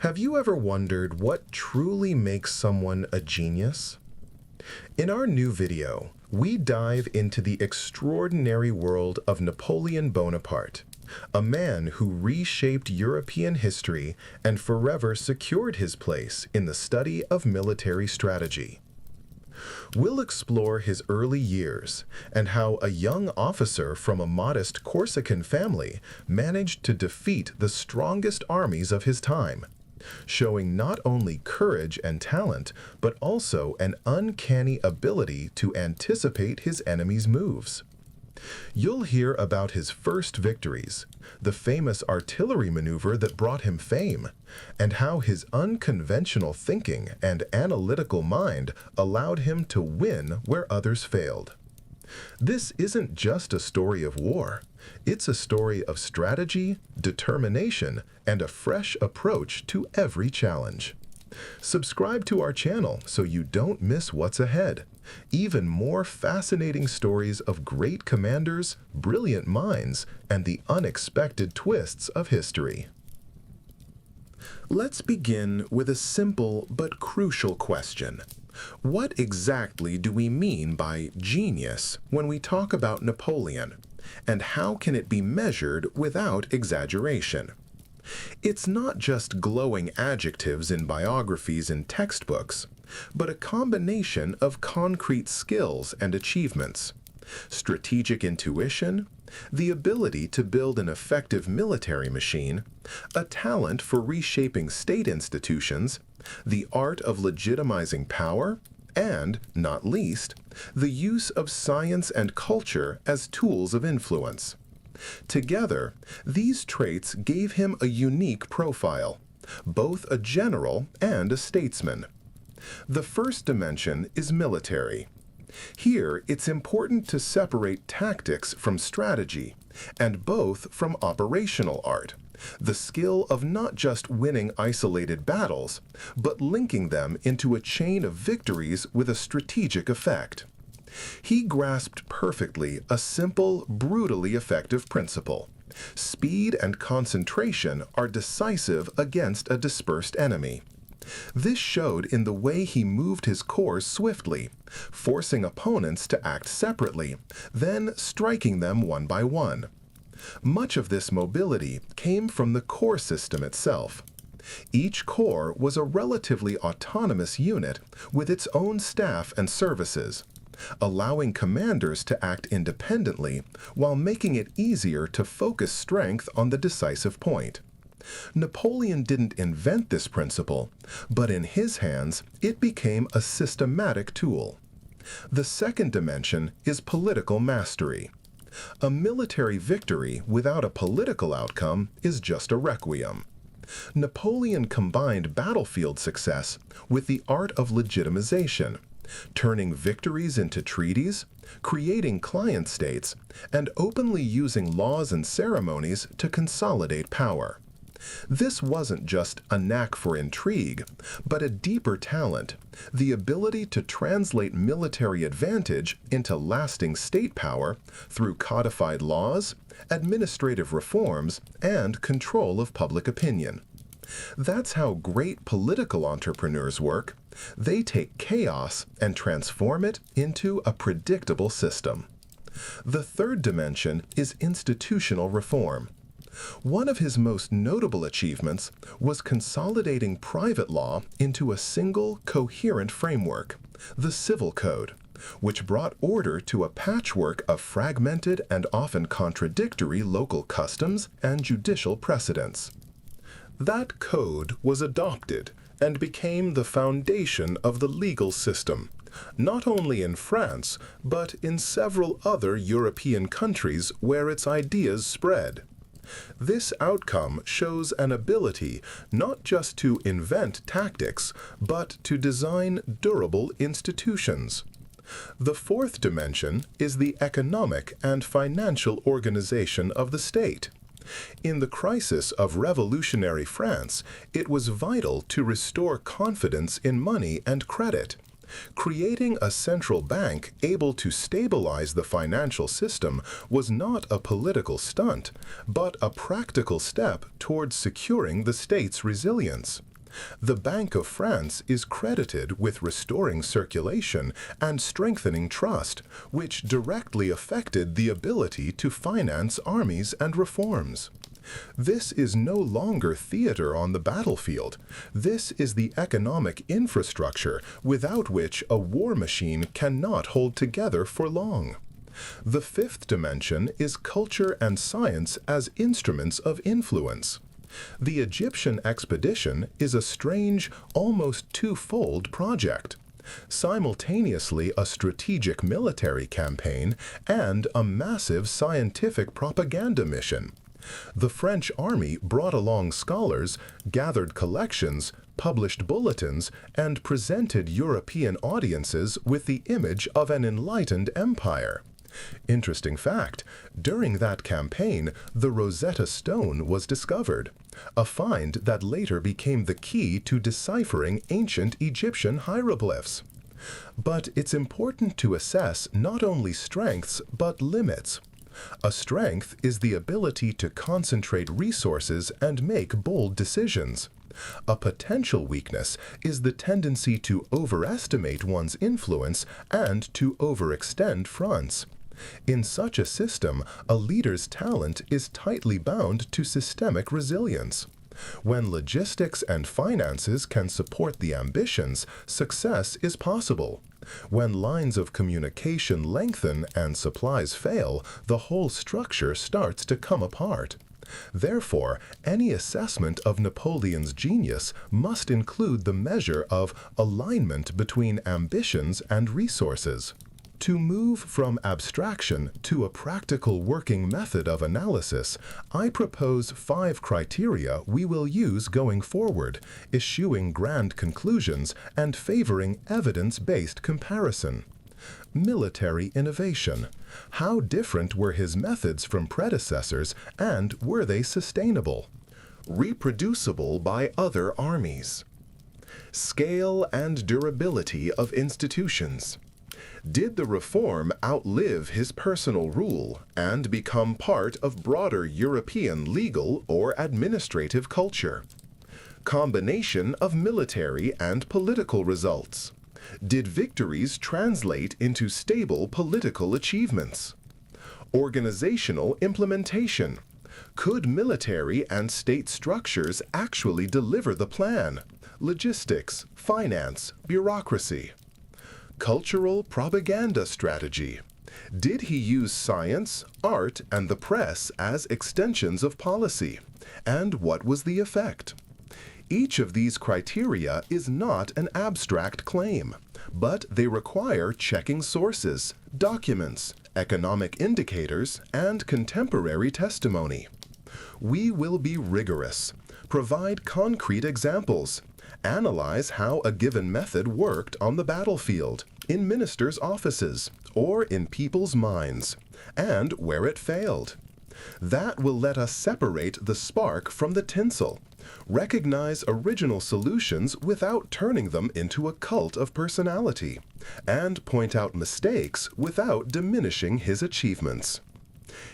Have you ever wondered what truly makes someone a genius? In our new video, we dive into the extraordinary world of Napoleon Bonaparte, a man who reshaped European history and forever secured his place in the study of military strategy. We'll explore his early years and how a young officer from a modest Corsican family managed to defeat the strongest armies of his time, showing not only courage and talent, but also an uncanny ability to anticipate his enemies' moves. You'll hear about his first victories, the famous artillery maneuver that brought him fame, and how his unconventional thinking and analytical mind allowed him to win where others failed. This isn't just a story of war. It's a story of strategy, determination, and a fresh approach to every challenge. Subscribe to our channel so you don't miss what's ahead. Even more fascinating stories of great commanders, brilliant minds, and the unexpected twists of history. Let's begin with a simple but crucial question. What exactly do we mean by genius when we talk about Napoleon, and how can it be measured without exaggeration? It's not just glowing adjectives in biographies and textbooks, but a combination of concrete skills and achievements, strategic intuition, the ability to build an effective military machine, a talent for reshaping state institutions, the art of legitimizing power, and, not least, the use of science and culture as tools of influence. Together, these traits gave him a unique profile, both a general and a statesman. The first dimension is military. Here, it's important to separate tactics from strategy, and both from operational art, the skill of not just winning isolated battles, but linking them into a chain of victories with a strategic effect. He grasped perfectly a simple, brutally effective principle. Speed and concentration are decisive against a dispersed enemy. This showed in the way he moved his corps swiftly, forcing opponents to act separately, then striking them one by one. Much of this mobility came from the corps system itself. Each corps was a relatively autonomous unit with its own staff and services, allowing commanders to act independently while making it easier to focus strength on the decisive point. Napoleon didn't invent this principle, but in his hands, it became a systematic tool. The second dimension is political mastery. A military victory without a political outcome is just a requiem. Napoleon combined battlefield success with the art of legitimization, turning victories into treaties, creating client states, and openly using laws and ceremonies to consolidate power. This wasn't just a knack for intrigue, but a deeper talent, the ability to translate military advantage into lasting state power through codified laws, administrative reforms, and control of public opinion. That's how great political entrepreneurs work. They take chaos and transform it into a predictable system. The third dimension is institutional reform. One of his most notable achievements was consolidating private law into a single, coherent framework, the Civil Code, which brought order to a patchwork of fragmented and often contradictory local customs and judicial precedents. That code was adopted and became the foundation of the legal system, not only in France, but in several other European countries where its ideas spread. This outcome shows an ability not just to invent tactics, but to design durable institutions. The fourth dimension is the economic and financial organization of the state. In the crisis of revolutionary France, it was vital to restore confidence in money and credit. Creating a central bank able to stabilize the financial system was not a political stunt, but a practical step towards securing the state's resilience. The Bank of France is credited with restoring circulation and strengthening trust, which directly affected the ability to finance armies and reforms. This is no longer theater on the battlefield. This is the economic infrastructure without which a war machine cannot hold together for long. The fifth dimension is culture and science as instruments of influence. The Egyptian expedition is a strange, almost twofold project. Simultaneously a strategic military campaign and a massive scientific propaganda mission. The French army brought along scholars, gathered collections, published bulletins, and presented European audiences with the image of an enlightened empire. Interesting fact, during that campaign, the Rosetta Stone was discovered, a find that later became the key to deciphering ancient Egyptian hieroglyphs. But it's important to assess not only strengths but limits. A strength is the ability to concentrate resources and make bold decisions. A potential weakness is the tendency to overestimate one's influence and to overextend fronts. In such a system, a leader's talent is tightly bound to systemic resilience. When logistics and finances can support the ambitions, success is possible. When lines of communication lengthen and supplies fail, the whole structure starts to come apart. Therefore, any assessment of Napoleon's genius must include the measure of alignment between ambitions and resources. To move from abstraction to a practical working method of analysis, I propose 5 criteria we will use going forward, eschewing grand conclusions and favoring evidence-based comparison. Military innovation. How different were his methods from predecessors, and were they sustainable? Reproducible by other armies. Scale and durability of institutions. Did the reform outlive his personal rule and become part of broader European legal or administrative culture? Combination of military and political results. Did victories translate into stable political achievements? Organizational implementation. Could military and state structures actually deliver the plan? Logistics, finance, bureaucracy. Cultural propaganda strategy. Did he use science, art, and the press as extensions of policy? And what was the effect? Each of these criteria is not an abstract claim, but they require checking sources, documents, economic indicators, and contemporary testimony. We will be rigorous, provide concrete examples, analyze how a given method worked on the battlefield, in ministers' offices, or in people's minds, and where it failed. That will let us separate the spark from the tinsel, recognize original solutions without turning them into a cult of personality, and point out mistakes without diminishing his achievements.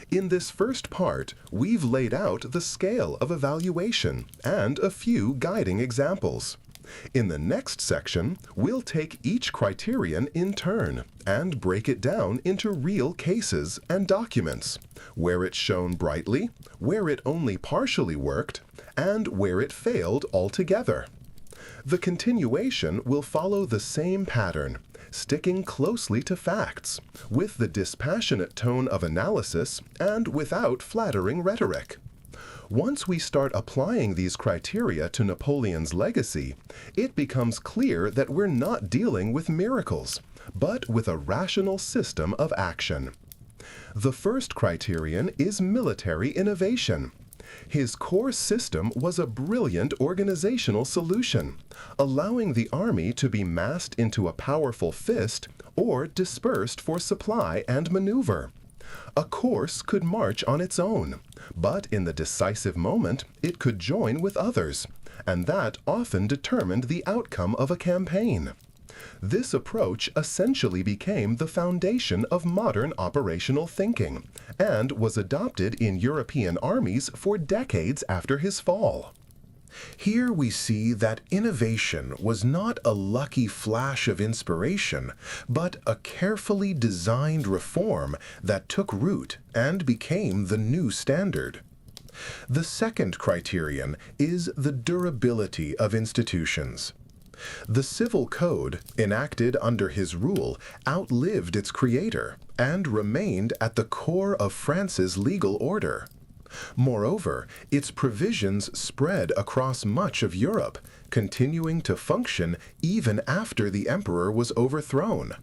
In this first part, we've laid out the scale of evaluation and a few guiding examples. In the next section, we'll take each criterion in turn and break it down into real cases and documents, where it shone brightly, where it only partially worked, and where it failed altogether. The continuation will follow the same pattern, sticking closely to facts, with the dispassionate tone of analysis and without flattering rhetoric. Once we start applying these criteria to Napoleon's legacy, it becomes clear that we're not dealing with miracles, but with a rational system of action. The first criterion is military innovation. His core system was a brilliant organizational solution, allowing the army to be massed into a powerful fist or dispersed for supply and maneuver. A corps could march on its own, but in the decisive moment it could join with others, and that often determined the outcome of a campaign. This approach essentially became the foundation of modern operational thinking, and was adopted in European armies for decades after his fall. Here we see that innovation was not a lucky flash of inspiration, but a carefully designed reform that took root and became the new standard. The second criterion is the durability of institutions. The civil code, enacted under his rule, outlived its creator and remained at the core of France's legal order. Moreover, its provisions spread across much of Europe, continuing to function even after the emperor was overthrown.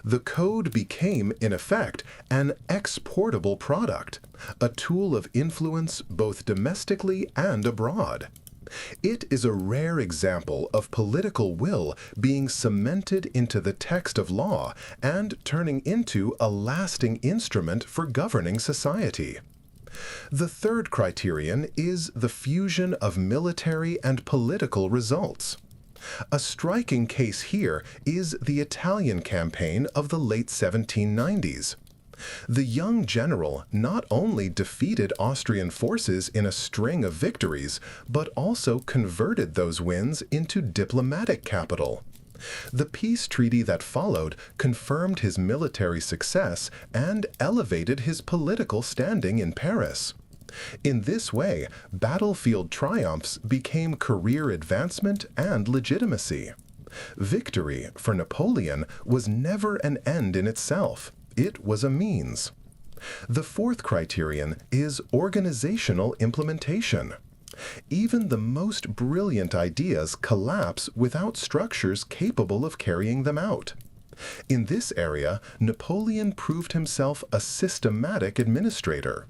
The code became, in effect, an exportable product, a tool of influence both domestically and abroad. It is a rare example of political will being cemented into the text of law and turning into a lasting instrument for governing society. The third criterion is the fusion of military and political results. A striking case here is the Italian campaign of the late 1790s. The young general not only defeated Austrian forces in a string of victories, but also converted those wins into diplomatic capital. The peace treaty that followed confirmed his military success and elevated his political standing in Paris. In this way, battlefield triumphs became career advancement and legitimacy. Victory, for Napoleon, was never an end in itself. It was a means. The fourth criterion is organizational implementation. Even the most brilliant ideas collapse without structures capable of carrying them out. In this area, Napoleon proved himself a systematic administrator.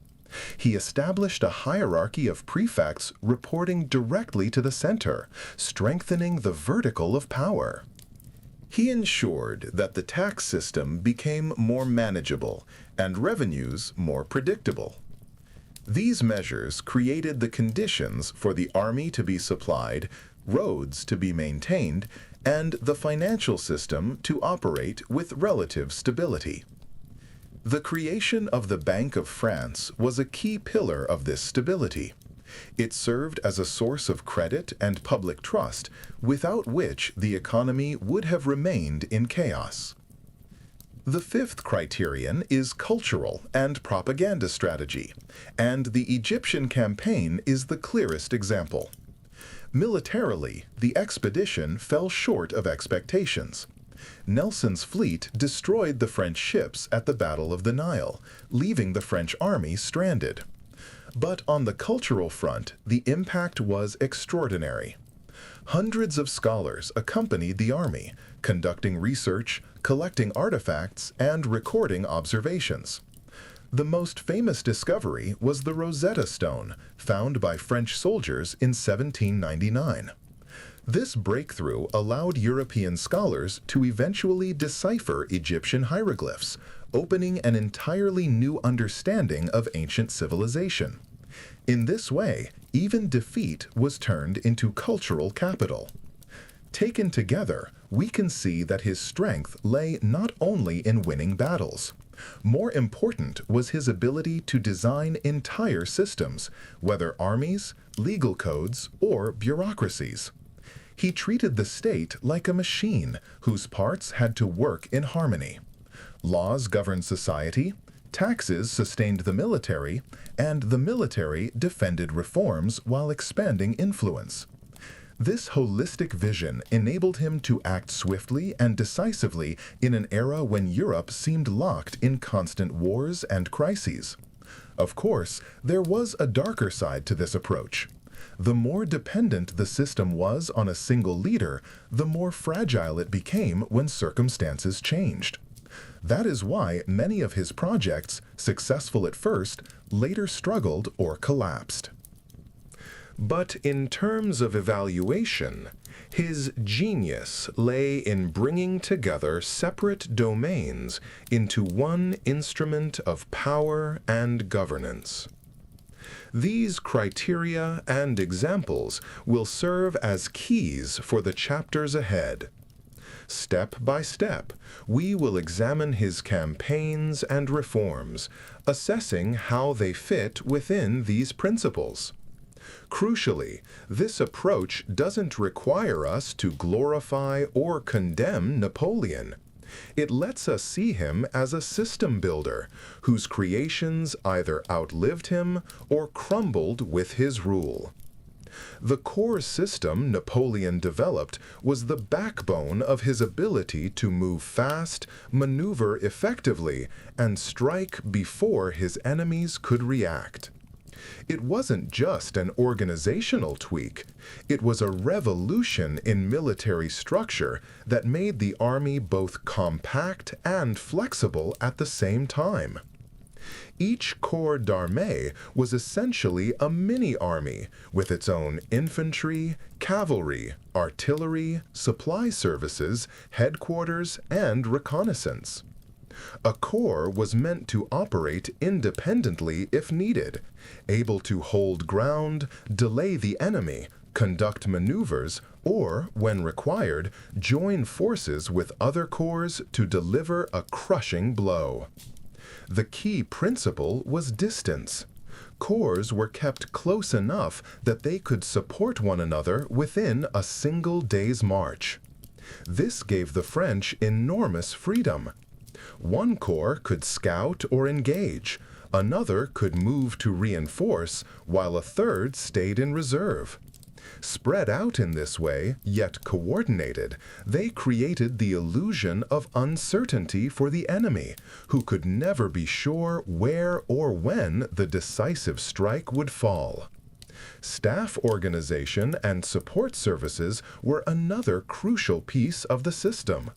He established a hierarchy of prefects reporting directly to the center, strengthening the vertical of power. He ensured that the tax system became more manageable and revenues more predictable. These measures created the conditions for the army to be supplied, roads to be maintained, and the financial system to operate with relative stability. The creation of the Bank of France was a key pillar of this stability. It served as a source of credit and public trust, without which the economy would have remained in chaos. The fifth criterion is cultural and propaganda strategy, and the Egyptian campaign is the clearest example. Militarily, the expedition fell short of expectations. Nelson's fleet destroyed the French ships at the Battle of the Nile, leaving the French army stranded. But on the cultural front, the impact was extraordinary. Hundreds of scholars accompanied the army, conducting research, collecting artifacts, and recording observations. The most famous discovery was the Rosetta stone, found by French soldiers in 1799. This breakthrough allowed European scholars to eventually decipher Egyptian hieroglyphs, opening an entirely new understanding of ancient civilization. In this way, even defeat was turned into cultural capital. Taken together, we can see that his strength lay not only in winning battles. More important was his ability to design entire systems, whether armies, legal codes, or bureaucracies. He treated the state like a machine whose parts had to work in harmony. Laws governed society, taxes sustained the military, and the military defended reforms while expanding influence. This holistic vision enabled him to act swiftly and decisively in an era when Europe seemed locked in constant wars and crises. Of course, there was a darker side to this approach. The more dependent the system was on a single leader, the more fragile it became when circumstances changed. That is why many of his projects, successful at first, later struggled or collapsed. But in terms of evaluation, his genius lay in bringing together separate domains into one instrument of power and governance. These criteria and examples will serve as keys for the chapters ahead. Step by step, we will examine his campaigns and reforms, assessing how they fit within these principles. Crucially, this approach doesn't require us to glorify or condemn Napoleon. It lets us see him as a system builder whose creations either outlived him or crumbled with his rule. The core system Napoleon developed was the backbone of his ability to move fast, maneuver effectively, and strike before his enemies could react. It wasn't just an organizational tweak, it was a revolution in military structure that made the army both compact and flexible at the same time. Each corps d'armée was essentially a mini-army with its own infantry, cavalry, artillery, supply services, headquarters, and reconnaissance. A corps was meant to operate independently if needed, able to hold ground, delay the enemy, conduct maneuvers, or, when required, join forces with other corps to deliver a crushing blow. The key principle was distance. Corps were kept close enough that they could support one another within a single day's march. This gave the French enormous freedom. One corps could scout or engage, another could move to reinforce, while a third stayed in reserve. Spread out in this way, yet coordinated, they created the illusion of uncertainty for the enemy, who could never be sure where or when the decisive strike would fall. Staff organization and support services were another crucial piece of the system.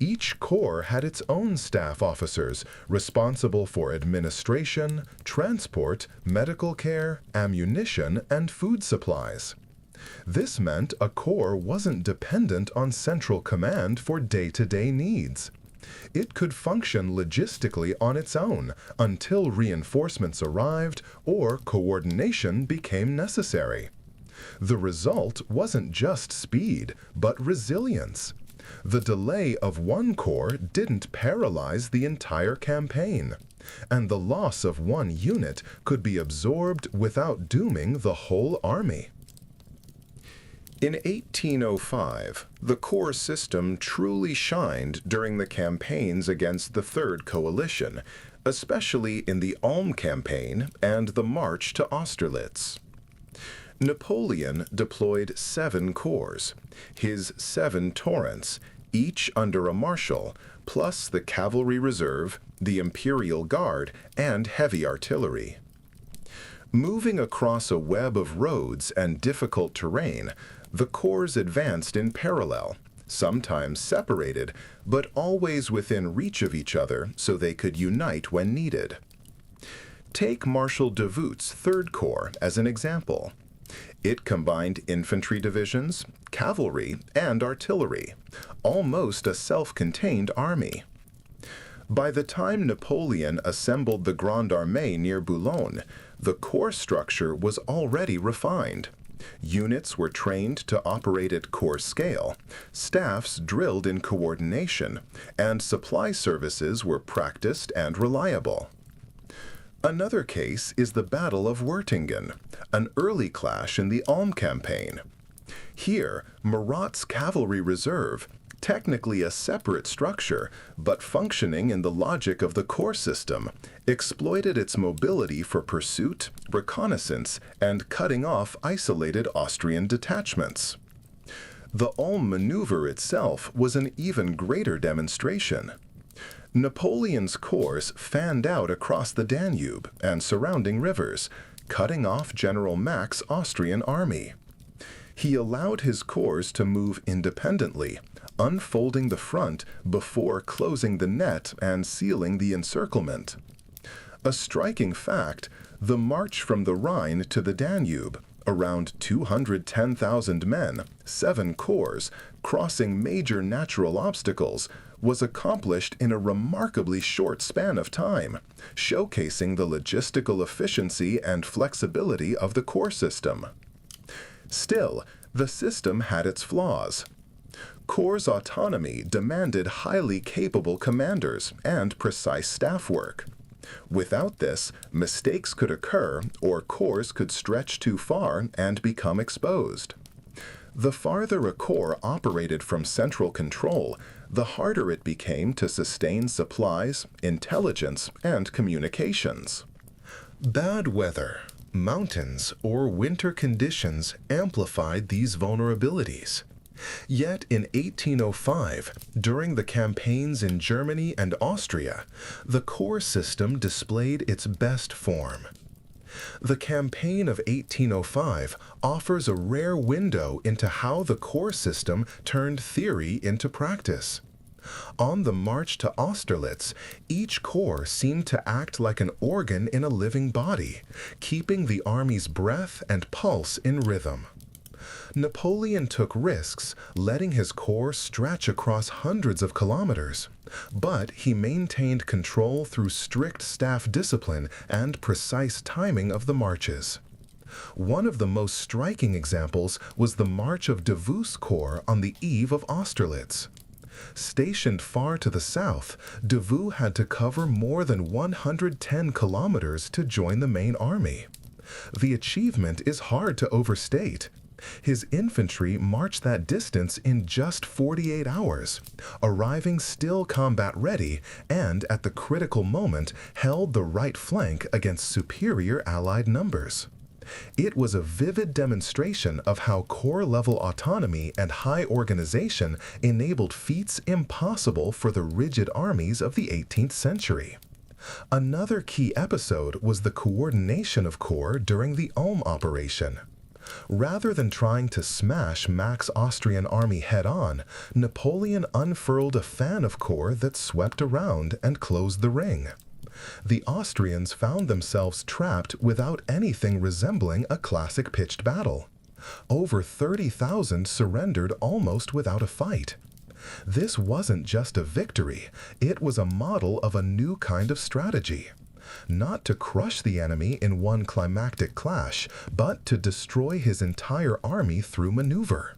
Each corps had its own staff officers responsible for administration, transport, medical care, ammunition, and food supplies. This meant a corps wasn't dependent on central command for day-to-day needs. It could function logistically on its own until reinforcements arrived or coordination became necessary. The result wasn't just speed, but resilience. The delay of one corps didn't paralyze the entire campaign, and the loss of one unit could be absorbed without dooming the whole army. In 1805, the corps system truly shined during the campaigns against the Third Coalition, especially in the Ulm campaign and the march to Austerlitz. Napoleon deployed 7 corps, his 7 torrents, each under a marshal, plus the cavalry reserve, the Imperial Guard, and heavy artillery. Moving across a web of roads and difficult terrain, the corps advanced in parallel, sometimes separated, but always within reach of each other so they could unite when needed. Take Marshal Davout's Third Corps as an example. It combined infantry divisions, cavalry, and artillery, almost a self-contained army. By the time Napoleon assembled the Grande Armée near Boulogne, the corps structure was already refined. Units were trained to operate at corps scale, staffs drilled in coordination, and supply services were practiced and reliable. Another case is the Battle of Wertingen, an early clash in the Ulm campaign. Here, Murat's cavalry reserve, technically a separate structure, but functioning in the logic of the corps system, exploited its mobility for pursuit, reconnaissance, and cutting off isolated Austrian detachments. The Ulm maneuver itself was an even greater demonstration. Napoleon's corps fanned out across the Danube and surrounding rivers, cutting off General Mack's Austrian army. He allowed his corps to move independently, unfolding the front before closing the net and sealing the encirclement. A striking fact, the march from the Rhine to the Danube, around 210,000 men, 7 corps, crossing major natural obstacles, was accomplished in a remarkably short span of time, showcasing the logistical efficiency and flexibility of the corps system. Still, the system had its flaws. Corps autonomy demanded highly capable commanders and precise staff work. Without this, mistakes could occur or corps could stretch too far and become exposed. The farther a corps operated from central control, the harder it became to sustain supplies, intelligence, and communications. Bad weather, mountains, or winter conditions amplified these vulnerabilities. Yet in 1805, during the campaigns in Germany and Austria, the corps system displayed its best form. The campaign of 1805 offers a rare window into how the corps system turned theory into practice. On the march to Austerlitz, each corps seemed to act like an organ in a living body, keeping the army's breath and pulse in rhythm. Napoleon took risks, letting his corps stretch across hundreds of kilometers, but he maintained control through strict staff discipline and precise timing of the marches. One of the most striking examples was the march of Davout's corps on the eve of Austerlitz. Stationed far to the south, Davout had to cover more than 110 kilometers to join the main army. The achievement is hard to overstate. His infantry marched that distance in just 48 hours, arriving still combat-ready and, at the critical moment, held the right flank against superior Allied numbers. It was a vivid demonstration of how corps-level autonomy and high organization enabled feats impossible for the rigid armies of the 18th century. Another key episode was the coordination of corps during the Ulm operation. Rather than trying to smash Mack's Austrian army head-on, Napoleon unfurled a fan of corps that swept around and closed the ring. The Austrians found themselves trapped without anything resembling a classic pitched battle. Over 30,000 surrendered almost without a fight. This wasn't just a victory, it was a model of a new kind of strategy. Not to crush the enemy in one climactic clash, but to destroy his entire army through maneuver.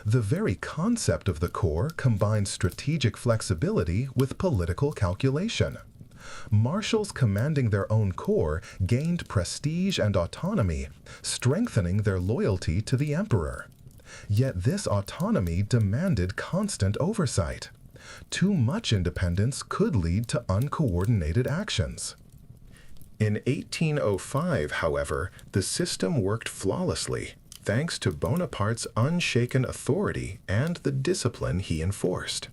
The very concept of the corps combined strategic flexibility with political calculation. Marshals commanding their own corps gained prestige and autonomy, strengthening their loyalty to the emperor. Yet this autonomy demanded constant oversight. Too much independence could lead to uncoordinated actions. In 1805, however, the system worked flawlessly, thanks to Bonaparte's unshaken authority and the discipline he enforced.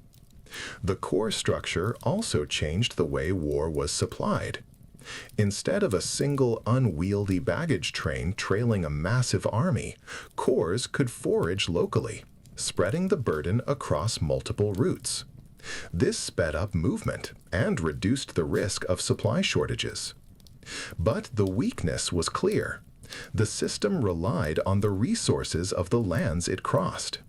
The corps structure also changed the way war was supplied. Instead of a single unwieldy baggage train trailing a massive army, corps could forage locally, spreading the burden across multiple routes. This sped up movement and reduced the risk of supply shortages. But the weakness was clear. The system relied on the resources of the lands it crossed.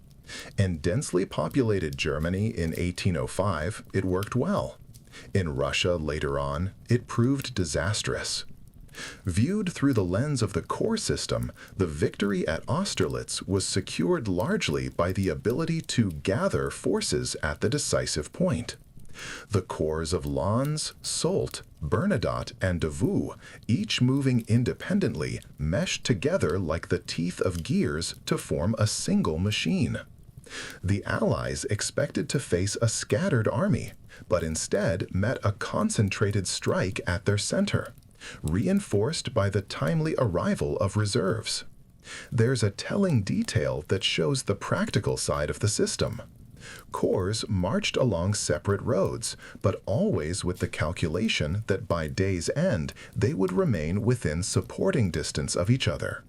In densely populated Germany in 1805, it worked well. In Russia later on, it proved disastrous. Viewed through the lens of the corps system, the victory at Austerlitz was secured largely by the ability to gather forces at the decisive point. The corps of Lens, Soult, Bernadotte, and Davout, each moving independently, meshed together like the teeth of gears to form a single machine. The Allies expected to face a scattered army, but instead met a concentrated strike at their center, reinforced by the timely arrival of reserves. There's a telling detail that shows the practical side of the system. Corps marched along separate roads, but always with the calculation that by day's end they would remain within supporting distance of each other.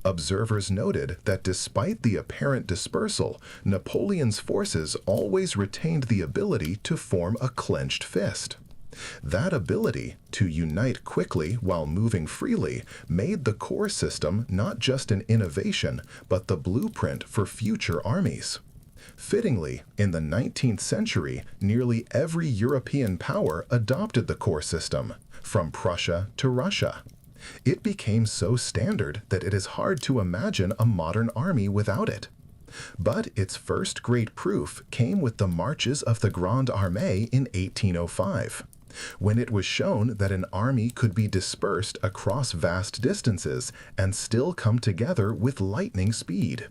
Observers noted that despite the apparent dispersal, Napoleon's forces always retained the ability to form a clenched fist. That ability to unite quickly while moving freely made the corps system not just an innovation, but the blueprint for future armies. Fittingly, in the 19th century, nearly every European power adopted the corps system, from Prussia to Russia. It became so standard that it is hard to imagine a modern army without it. But its first great proof came with the marches of the Grande Armée in 1805. when it was shown that an army could be dispersed across vast distances and still come together with lightning speed.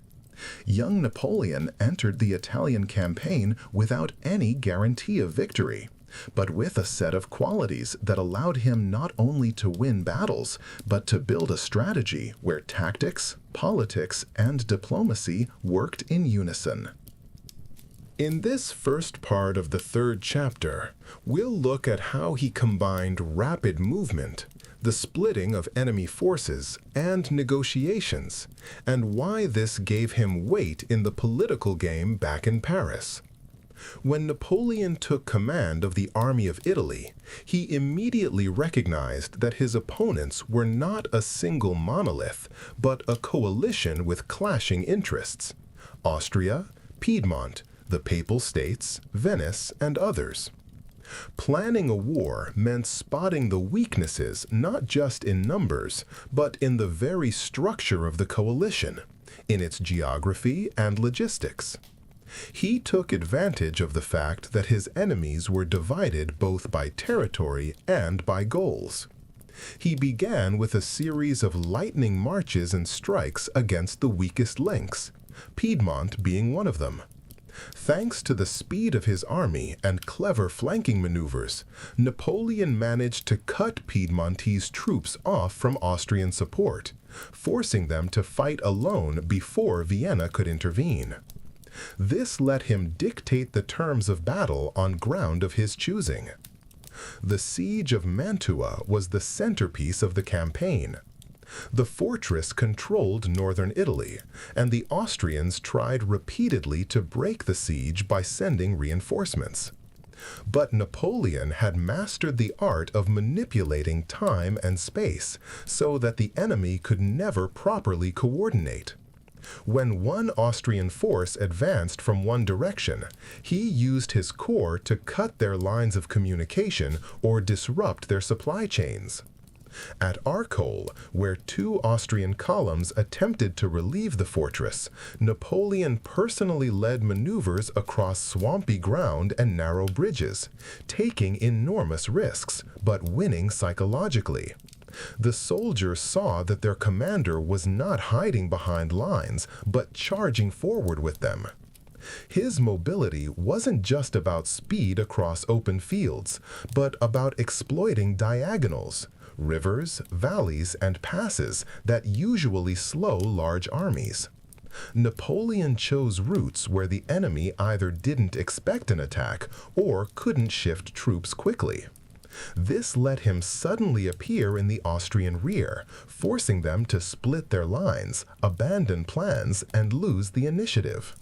Young Napoleon entered the Italian campaign without any guarantee of victory, but with a set of qualities that allowed him not only to win battles, but to build a strategy where tactics, politics, and diplomacy worked in unison. In this first part of the third chapter, we'll look at how he combined rapid movement, the splitting of enemy forces, and negotiations, and why this gave him weight in the political game back in Paris. When Napoleon took command of the Army of Italy, he immediately recognized that his opponents were not a single monolith, but a coalition with clashing interests: Austria, Piedmont, the Papal States, Venice, and others. Planning a war meant spotting the weaknesses not just in numbers, but in the very structure of the coalition, in its geography and logistics. He took advantage of the fact that his enemies were divided both by territory and by goals. He began with a series of lightning marches and strikes against the weakest links, Piedmont being one of them. Thanks to the speed of his army and clever flanking maneuvers, Napoleon managed to cut Piedmontese troops off from Austrian support, forcing them to fight alone before Vienna could intervene. This let him dictate the terms of battle on ground of his choosing. The siege of Mantua was the centerpiece of the campaign. The fortress controlled northern Italy, and the Austrians tried repeatedly to break the siege by sending reinforcements. But Napoleon had mastered the art of manipulating time and space so that the enemy could never properly coordinate. When one Austrian force advanced from one direction, he used his corps to cut their lines of communication or disrupt their supply chains. At Arcole, where two Austrian columns attempted to relieve the fortress, Napoleon personally led maneuvers across swampy ground and narrow bridges, taking enormous risks, but winning psychologically. The soldiers saw that their commander was not hiding behind lines, but charging forward with them. His mobility wasn't just about speed across open fields, but about exploiting diagonals, rivers, valleys, and passes that usually slow large armies. Napoleon chose routes where the enemy either didn't expect an attack or couldn't shift troops quickly. This let him suddenly appear in the Austrian rear, forcing them to split their lines, abandon plans, and lose the initiative.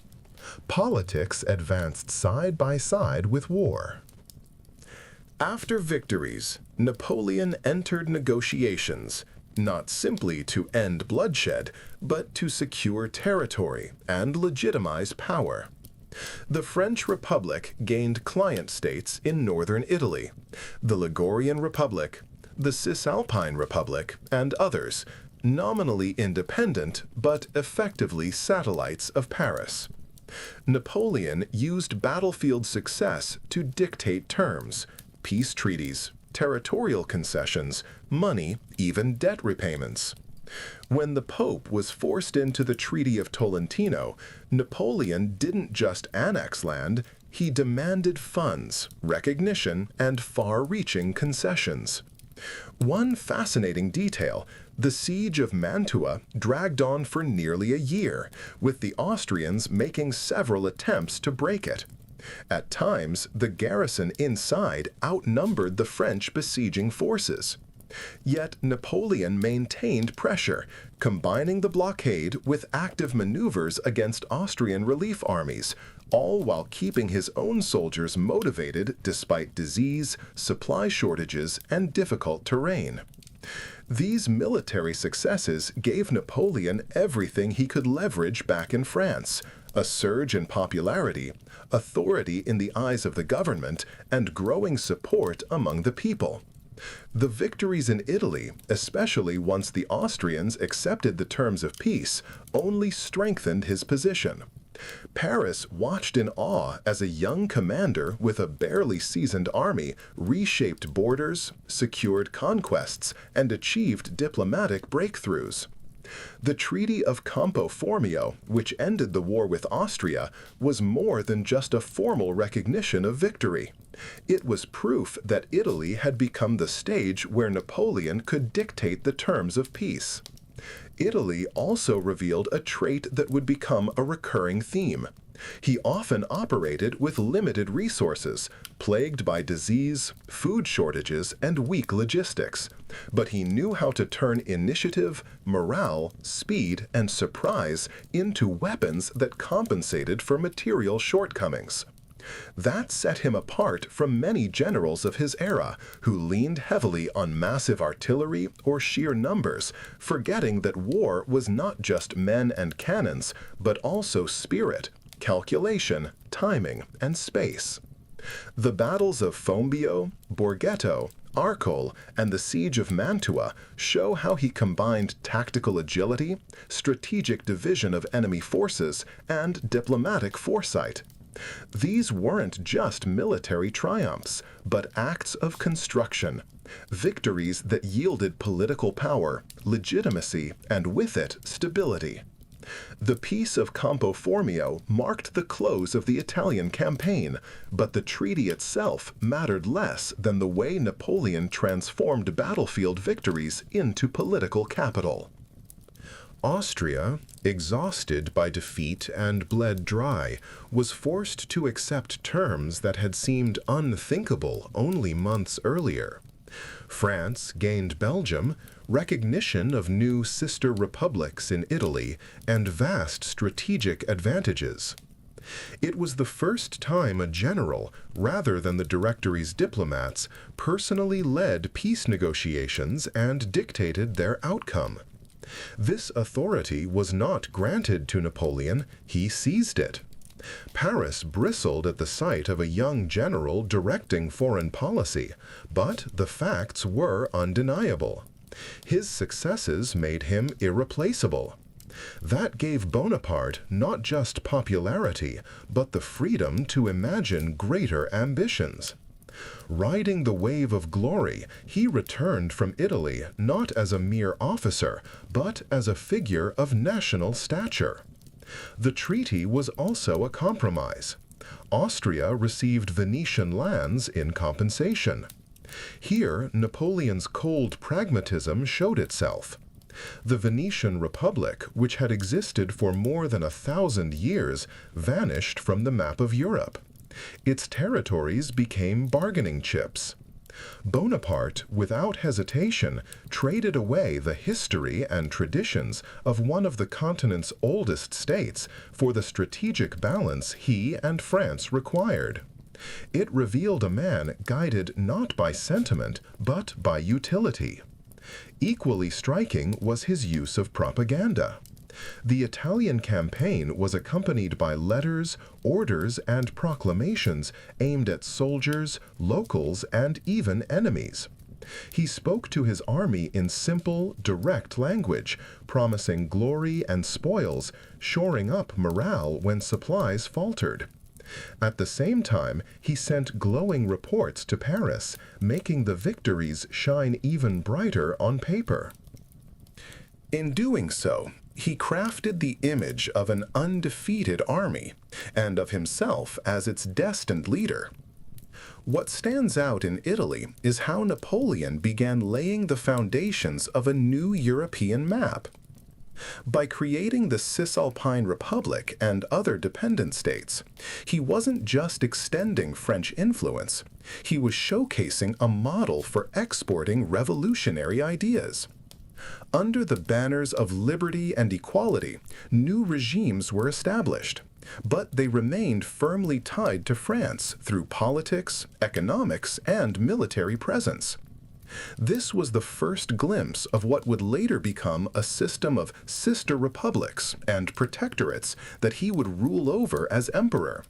Politics advanced side by side with war. After victories, Napoleon entered negotiations, not simply to end bloodshed, but to secure territory and legitimize power. The French Republic gained client states in northern Italy, the Ligurian Republic, the Cisalpine Republic, and others, nominally independent but effectively satellites of Paris. Napoleon used battlefield success to dictate terms, peace treaties, territorial concessions, money, even debt repayments. When the Pope was forced into the Treaty of Tolentino, Napoleon didn't just annex land, he demanded funds, recognition, and far-reaching concessions. One fascinating detail: the siege of Mantua dragged on for nearly a year, with the Austrians making several attempts to break it. At times, the garrison inside outnumbered the French besieging forces. Yet Napoleon maintained pressure, combining the blockade with active maneuvers against Austrian relief armies, all while keeping his own soldiers motivated despite disease, supply shortages, and difficult terrain. These military successes gave Napoleon everything he could leverage back in France: a surge in popularity, authority in the eyes of the government, and growing support among the people. The victories in Italy, especially once the Austrians accepted the terms of peace, only strengthened his position. Paris watched in awe as a young commander with a barely seasoned army reshaped borders, secured conquests, and achieved diplomatic breakthroughs. The Treaty of Campo Formio, which ended the war with Austria, was more than just a formal recognition of victory. It was proof that Italy had become the stage where Napoleon could dictate the terms of peace. Italy also revealed a trait that would become a recurring theme. He often operated with limited resources, plagued by disease, food shortages, and weak logistics. But he knew how to turn initiative, morale, speed, and surprise into weapons that compensated for material shortcomings. That set him apart from many generals of his era who leaned heavily on massive artillery or sheer numbers, forgetting that war was not just men and cannons, but also spirit, calculation, timing, and space. The battles of Fombio, Borghetto, Arcole, and the siege of Mantua show how he combined tactical agility, strategic division of enemy forces, and diplomatic foresight. These weren't just military triumphs, but acts of construction, victories that yielded political power, legitimacy, and with it, stability. The Peace of Campo Formio marked the close of the Italian campaign, but the treaty itself mattered less than the way Napoleon transformed battlefield victories into political capital. Austria, exhausted by defeat and bled dry, was forced to accept terms that had seemed unthinkable only months earlier. France gained Belgium, recognition of new sister republics in Italy, and vast strategic advantages. It was the first time a general, rather than the Directory's diplomats, personally led peace negotiations and dictated their outcome. This authority was not granted to Napoleon, he seized it. Paris bristled at the sight of a young general directing foreign policy, but the facts were undeniable. His successes made him irreplaceable. That gave Bonaparte not just popularity, but the freedom to imagine greater ambitions. Riding the wave of glory, he returned from Italy not as a mere officer, but as a figure of national stature. The treaty was also a compromise. Austria received Venetian lands in compensation. Here, Napoleon's cold pragmatism showed itself. The Venetian Republic, which had existed for more than 1,000 years, vanished from the map of Europe. Its territories became bargaining chips. Bonaparte, without hesitation, traded away the history and traditions of one of the continent's oldest states for the strategic balance he and France required. It revealed a man guided not by sentiment, but by utility. Equally striking was his use of propaganda. The Italian campaign was accompanied by letters, orders, and proclamations aimed at soldiers, locals, and even enemies. He spoke to his army in simple, direct language, promising glory and spoils, shoring up morale when supplies faltered. At the same time, he sent glowing reports to Paris, making the victories shine even brighter on paper. In doing so, he crafted the image of an undefeated army, and of himself as its destined leader. What stands out in Italy is how Napoleon began laying the foundations of a new European map. By creating the Cisalpine Republic and other dependent states, he wasn't just extending French influence, he was showcasing a model for exporting revolutionary ideas. Under the banners of liberty and equality, new regimes were established, but they remained firmly tied to France through politics, economics, and military presence. This was the first glimpse of what would later become a system of sister republics and protectorates that he would rule over as emperor.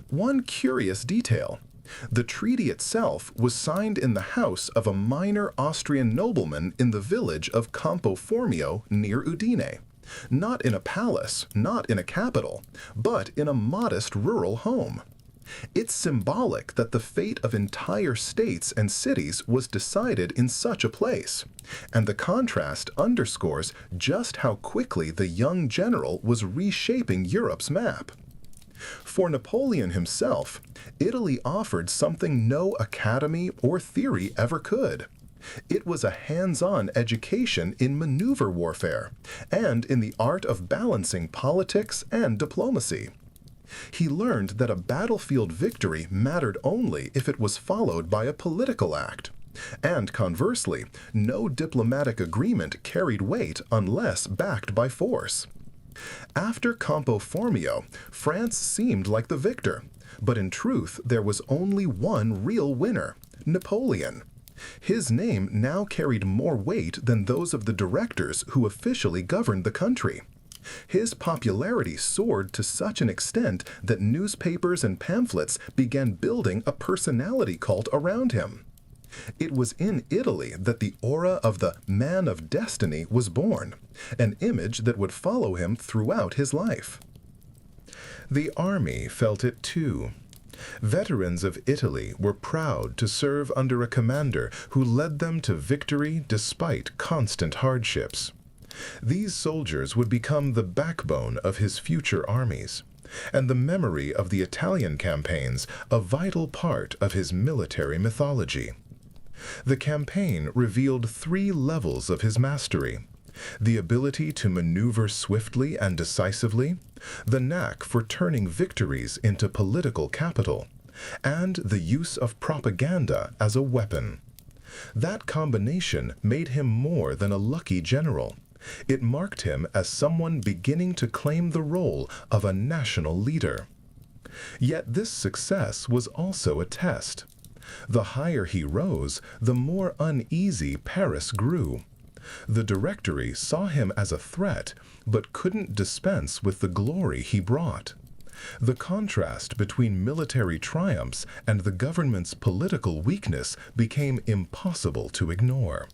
One curious detail: the treaty itself was signed in the house of a minor Austrian nobleman in the village of Campo Formio near Udine, Not in a palace, not in a capital, but in a modest rural home. It's symbolic that the fate of entire states and cities was decided in such a place, and the contrast underscores just how quickly the young general was reshaping Europe's map. For Napoleon himself, Italy offered something no academy or theory ever could. It was a hands-on education in maneuver warfare and in the art of balancing politics and diplomacy. He learned that a battlefield victory mattered only if it was followed by a political act. And conversely, no diplomatic agreement carried weight unless backed by force. After Campo Formio, France seemed like the victor, but in truth there was only one real winner, Napoleon. His name now carried more weight than those of the directors who officially governed the country. His popularity soared to such an extent that newspapers and pamphlets began building a personality cult around him. It was in Italy that the aura of the man of destiny was born, an image that would follow him throughout his life. The army felt it too. Veterans of Italy were proud to serve under a commander who led them to victory despite constant hardships. These soldiers would become the backbone of his future armies, and the memory of the Italian campaigns a vital part of his military mythology. The campaign revealed 3 levels of his mastery: the ability to maneuver swiftly and decisively, the knack for turning victories into political capital, and the use of propaganda as a weapon. That combination made him more than a lucky general. It marked him as someone beginning to claim the role of a national leader. Yet this success was also a test. The higher he rose, the more uneasy Paris grew. The Directory saw him as a threat, but couldn't dispense with the glory he brought. The contrast between military triumphs and the government's political weakness became impossible to ignore.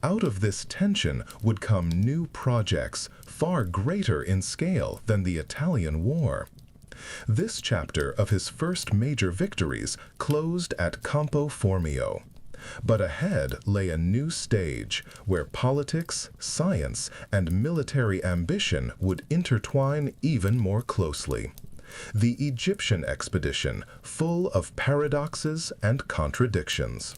Out of this tension would come new projects, far greater in scale than the Italian War. This chapter of his first major victories closed at Campo Formio. But ahead lay a new stage where politics, science, and military ambition would intertwine even more closely. The Egyptian expedition, full of paradoxes and contradictions.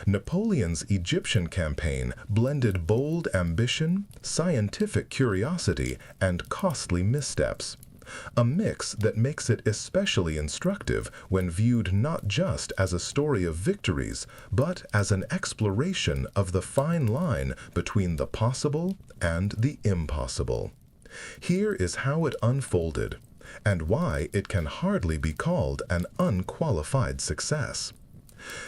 Napoleon's Egyptian campaign blended bold ambition, scientific curiosity, and costly missteps. A mix that makes it especially instructive when viewed not just as a story of victories, but as an exploration of the fine line between the possible and the impossible. Here is how it unfolded, and why it can hardly be called an unqualified success.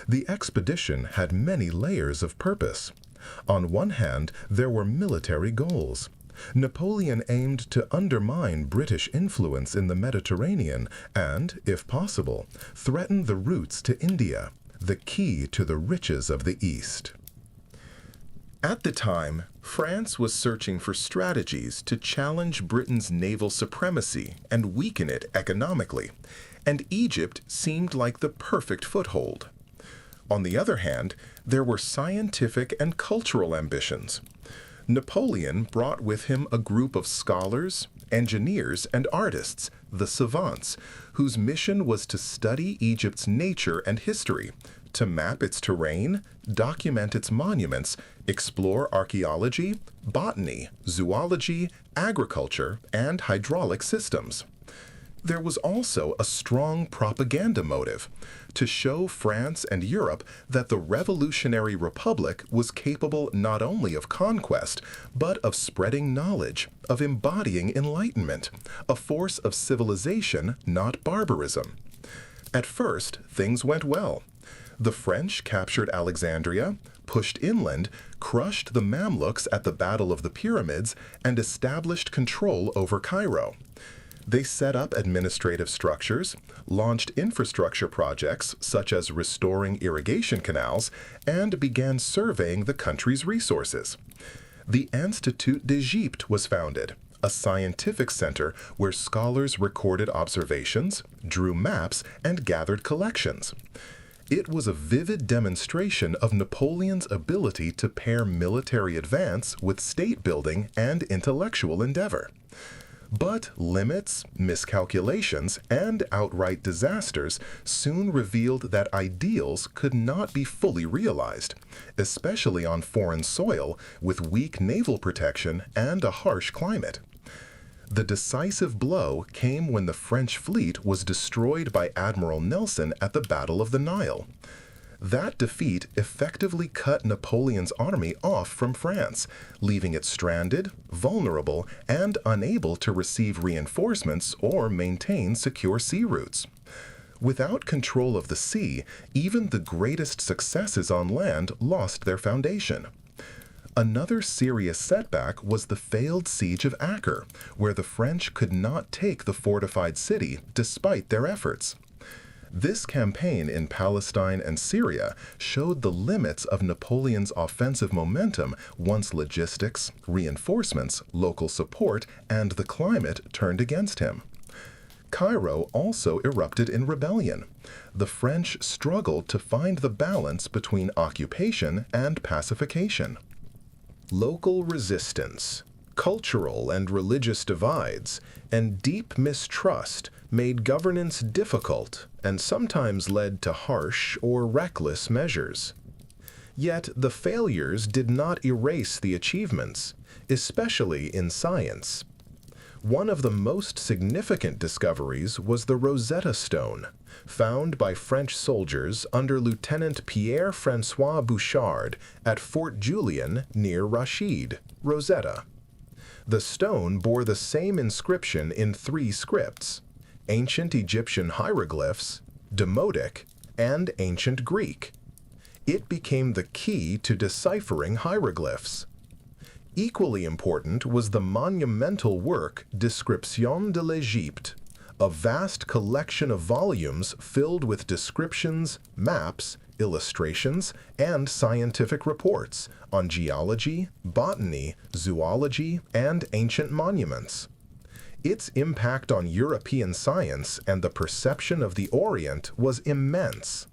The expedition had many layers of purpose. On one hand, there were military goals. Napoleon aimed to undermine British influence in the Mediterranean and, if possible, threaten the routes to India, the key to the riches of the East. At the time, France was searching for strategies to challenge Britain's naval supremacy and weaken it economically, and Egypt seemed like the perfect foothold. On the other hand, there were scientific and cultural ambitions. Napoleon brought with him a group of scholars, engineers, and artists, the savants, whose mission was to study Egypt's nature and history, to map its terrain, document its monuments, explore archaeology, botany, zoology, agriculture, and hydraulic systems. There was also a strong propaganda motive, to show France and Europe that the revolutionary republic was capable not only of conquest, but of spreading knowledge, of embodying enlightenment, a force of civilization, not barbarism. At first, things went well. The French captured Alexandria, pushed inland, crushed the Mamluks at the Battle of the Pyramids, and established control over Cairo. They set up administrative structures, launched infrastructure projects such as restoring irrigation canals, and began surveying the country's resources. The Institut d'Egypte was founded, a scientific center where scholars recorded observations, drew maps, and gathered collections. It was a vivid demonstration of Napoleon's ability to pair military advance with state building and intellectual endeavor. But limits, miscalculations, and outright disasters soon revealed that ideals could not be fully realized, especially on foreign soil with weak naval protection and a harsh climate. The decisive blow came when the French fleet was destroyed by Admiral Nelson at the Battle of the Nile. That defeat effectively cut Napoleon's army off from France, leaving it stranded, vulnerable, and unable to receive reinforcements or maintain secure sea routes. Without control of the sea, even the greatest successes on land lost their foundation. Another serious setback was the failed siege of Acre, where the French could not take the fortified city despite their efforts. This campaign in Palestine and Syria showed the limits of Napoleon's offensive momentum once logistics, reinforcements, local support, and the climate turned against him. Cairo also erupted in rebellion. The French struggled to find the balance between occupation and pacification. Local resistance, cultural and religious divides, and deep mistrust made governance difficult and sometimes led to harsh or reckless measures. Yet the failures did not erase the achievements, especially in science. One of the most significant discoveries was the Rosetta Stone, found by French soldiers under Lieutenant Pierre-François Bouchard at Fort Julien near Rashid, Rosetta. The stone bore the same inscription in 3 scripts: ancient Egyptian hieroglyphs, Demotic, and ancient Greek. It became the key to deciphering hieroglyphs. Equally important was the monumental work Description de l'Égypte, a vast collection of volumes filled with descriptions, maps, illustrations, and scientific reports on geology, botany, zoology, and ancient monuments. Its impact on European science and the perception of the Orient was immense.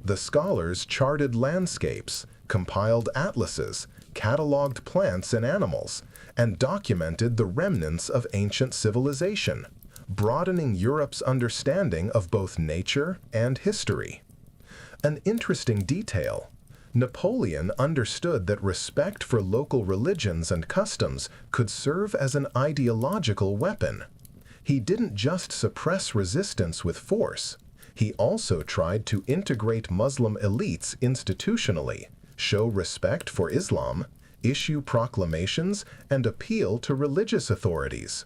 The scholars charted landscapes, compiled atlases, cataloged plants and animals, and documented the remnants of ancient civilization, broadening Europe's understanding of both nature and history. An interesting detail: Napoleon understood that respect for local religions and customs could serve as an ideological weapon. He didn't just suppress resistance with force. He also tried to integrate Muslim elites institutionally, show respect for Islam, issue proclamations, and appeal to religious authorities.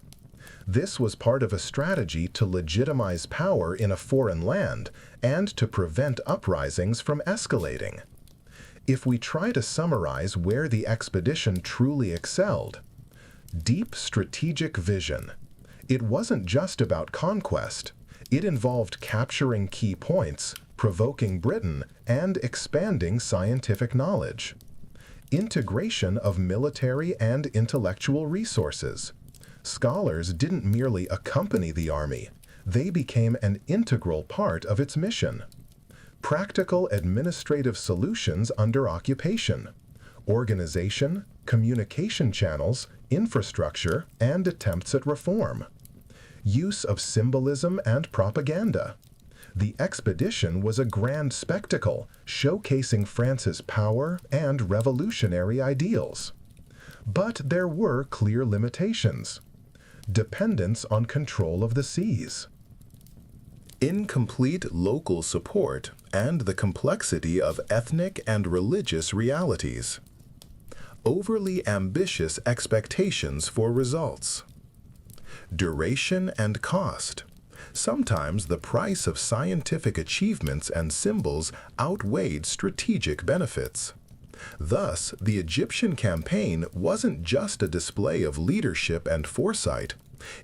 This was part of a strategy to legitimize power in a foreign land and to prevent uprisings from escalating. If we try to summarize where the expedition truly excelled: deep strategic vision. It wasn't just about conquest. It involved capturing key points, provoking Britain, and expanding scientific knowledge. Integration of military and intellectual resources. Scholars didn't merely accompany the army. They became an integral part of its mission. Practical administrative solutions under occupation. Organization, communication channels, infrastructure, and attempts at reform. Use of symbolism and propaganda. The expedition was a grand spectacle, showcasing France's power and revolutionary ideals. But there were clear limitations. Dependence on control of the seas. Incomplete local support and the complexity of ethnic and religious realities. Overly ambitious expectations for results. Duration and cost. Sometimes the price of scientific achievements and symbols outweighed strategic benefits. Thus, the Egyptian campaign wasn't just a display of leadership and foresight.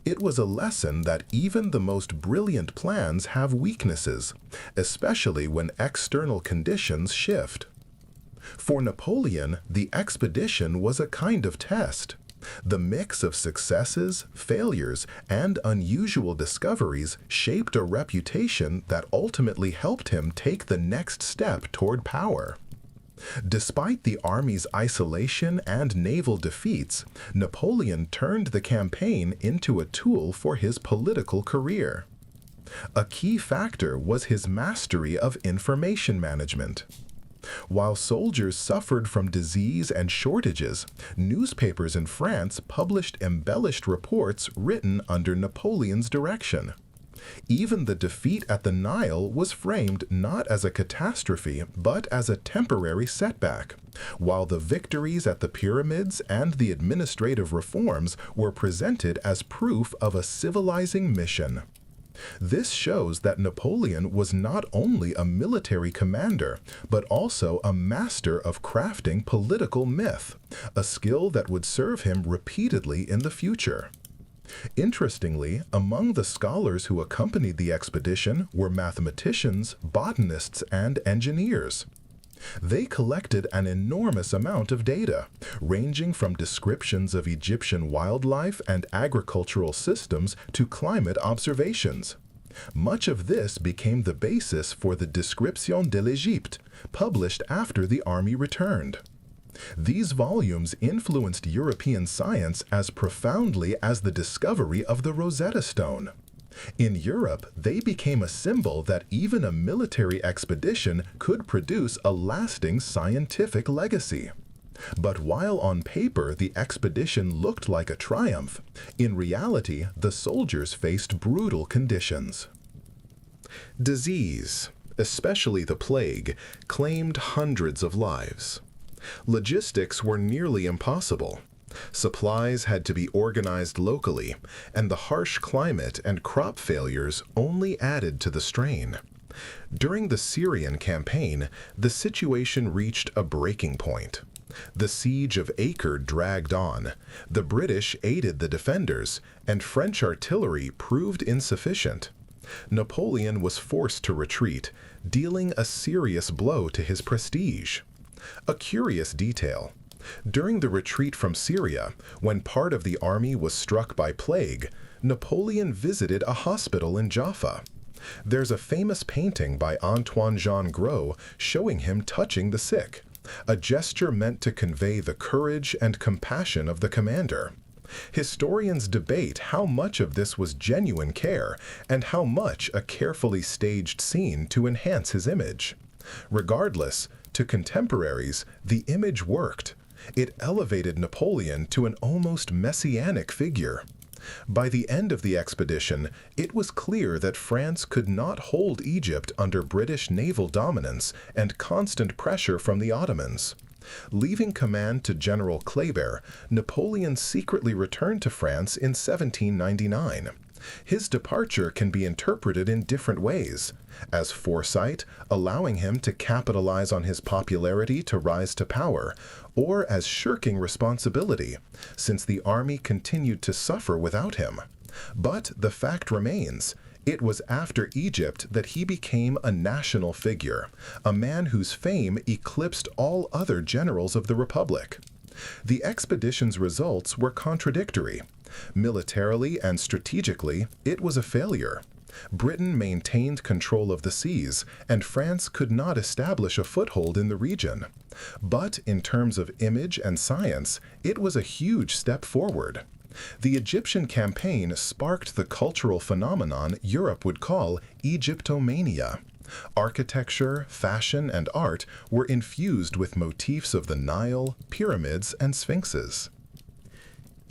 It was a lesson that even the most brilliant plans have weaknesses, especially when external conditions shift. For Napoleon, the expedition was a kind of test. The mix of successes, failures, and unusual discoveries shaped a reputation that ultimately helped him take the next step toward power. Despite the army's isolation and naval defeats, Napoleon turned the campaign into a tool for his political career. A key factor was his mastery of information management. While soldiers suffered from disease and shortages, newspapers in France published embellished reports written under Napoleon's direction. Even the defeat at the Nile was framed not as a catastrophe, but as a temporary setback, while the victories at the pyramids and the administrative reforms were presented as proof of a civilizing mission. This shows that Napoleon was not only a military commander, but also a master of crafting political myth, a skill that would serve him repeatedly in the future. Interestingly, among the scholars who accompanied the expedition were mathematicians, botanists, and engineers. They collected an enormous amount of data, ranging from descriptions of Egyptian wildlife and agricultural systems to climate observations. Much of this became the basis for the Description de l'Égypte, published after the army returned. These volumes influenced European science as profoundly as the discovery of the Rosetta Stone. In Europe, they became a symbol that even a military expedition could produce a lasting scientific legacy. But while on paper the expedition looked like a triumph, in reality the soldiers faced brutal conditions. Disease, especially the plague, claimed hundreds of lives. Logistics were nearly impossible. Supplies had to be organized locally, and the harsh climate and crop failures only added to the strain. During the Syrian campaign, the situation reached a breaking point. The siege of Acre dragged on, the British aided the defenders, and French artillery proved insufficient. Napoleon was forced to retreat, dealing a serious blow to his prestige. A curious detail. During the retreat from Syria, when part of the army was struck by plague, Napoleon visited a hospital in Jaffa. There's a famous painting by Antoine-Jean Gros showing him touching the sick, a gesture meant to convey the courage and compassion of the commander. Historians debate how much of this was genuine care and how much a carefully staged scene to enhance his image. Regardless, to contemporaries, the image worked. It elevated Napoleon to an almost messianic figure. By the end of the expedition, it was clear that France could not hold Egypt under British naval dominance and constant pressure from the Ottomans. Leaving command to General Kléber, Napoleon secretly returned to France in 1799. His departure can be interpreted in different ways: as foresight, allowing him to capitalize on his popularity to rise to power, or as shirking responsibility, since the army continued to suffer without him. But the fact remains, it was after Egypt that he became a national figure, a man whose fame eclipsed all other generals of the Republic. The expedition's results were contradictory. Militarily and strategically, it was a failure. Britain maintained control of the seas, and France could not establish a foothold in the region. But in terms of image and science, it was a huge step forward. The Egyptian campaign sparked the cultural phenomenon Europe would call Egyptomania. Architecture, fashion, and art were infused with motifs of the Nile, pyramids, and sphinxes.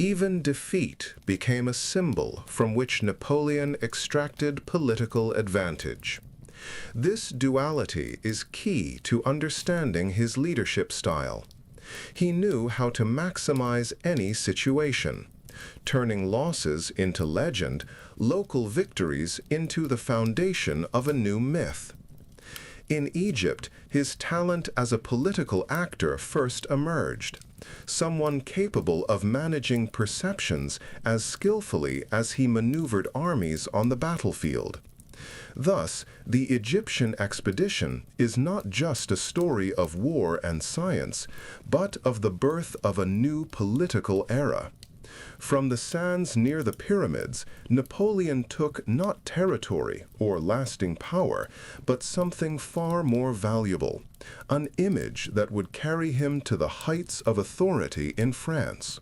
Even defeat became a symbol from which Napoleon extracted political advantage. This duality is key to understanding his leadership style. He knew how to maximize any situation, turning losses into legend, local victories into the foundation of a new myth. In Egypt, his talent as a political actor first emerged, someone capable of managing perceptions as skillfully as he maneuvered armies on the battlefield. Thus, the Egyptian expedition is not just a story of war and science, but of the birth of a new political era. From the sands near the pyramids, Napoleon took not territory or lasting power, but something far more valuable, an image that would carry him to the heights of authority in France.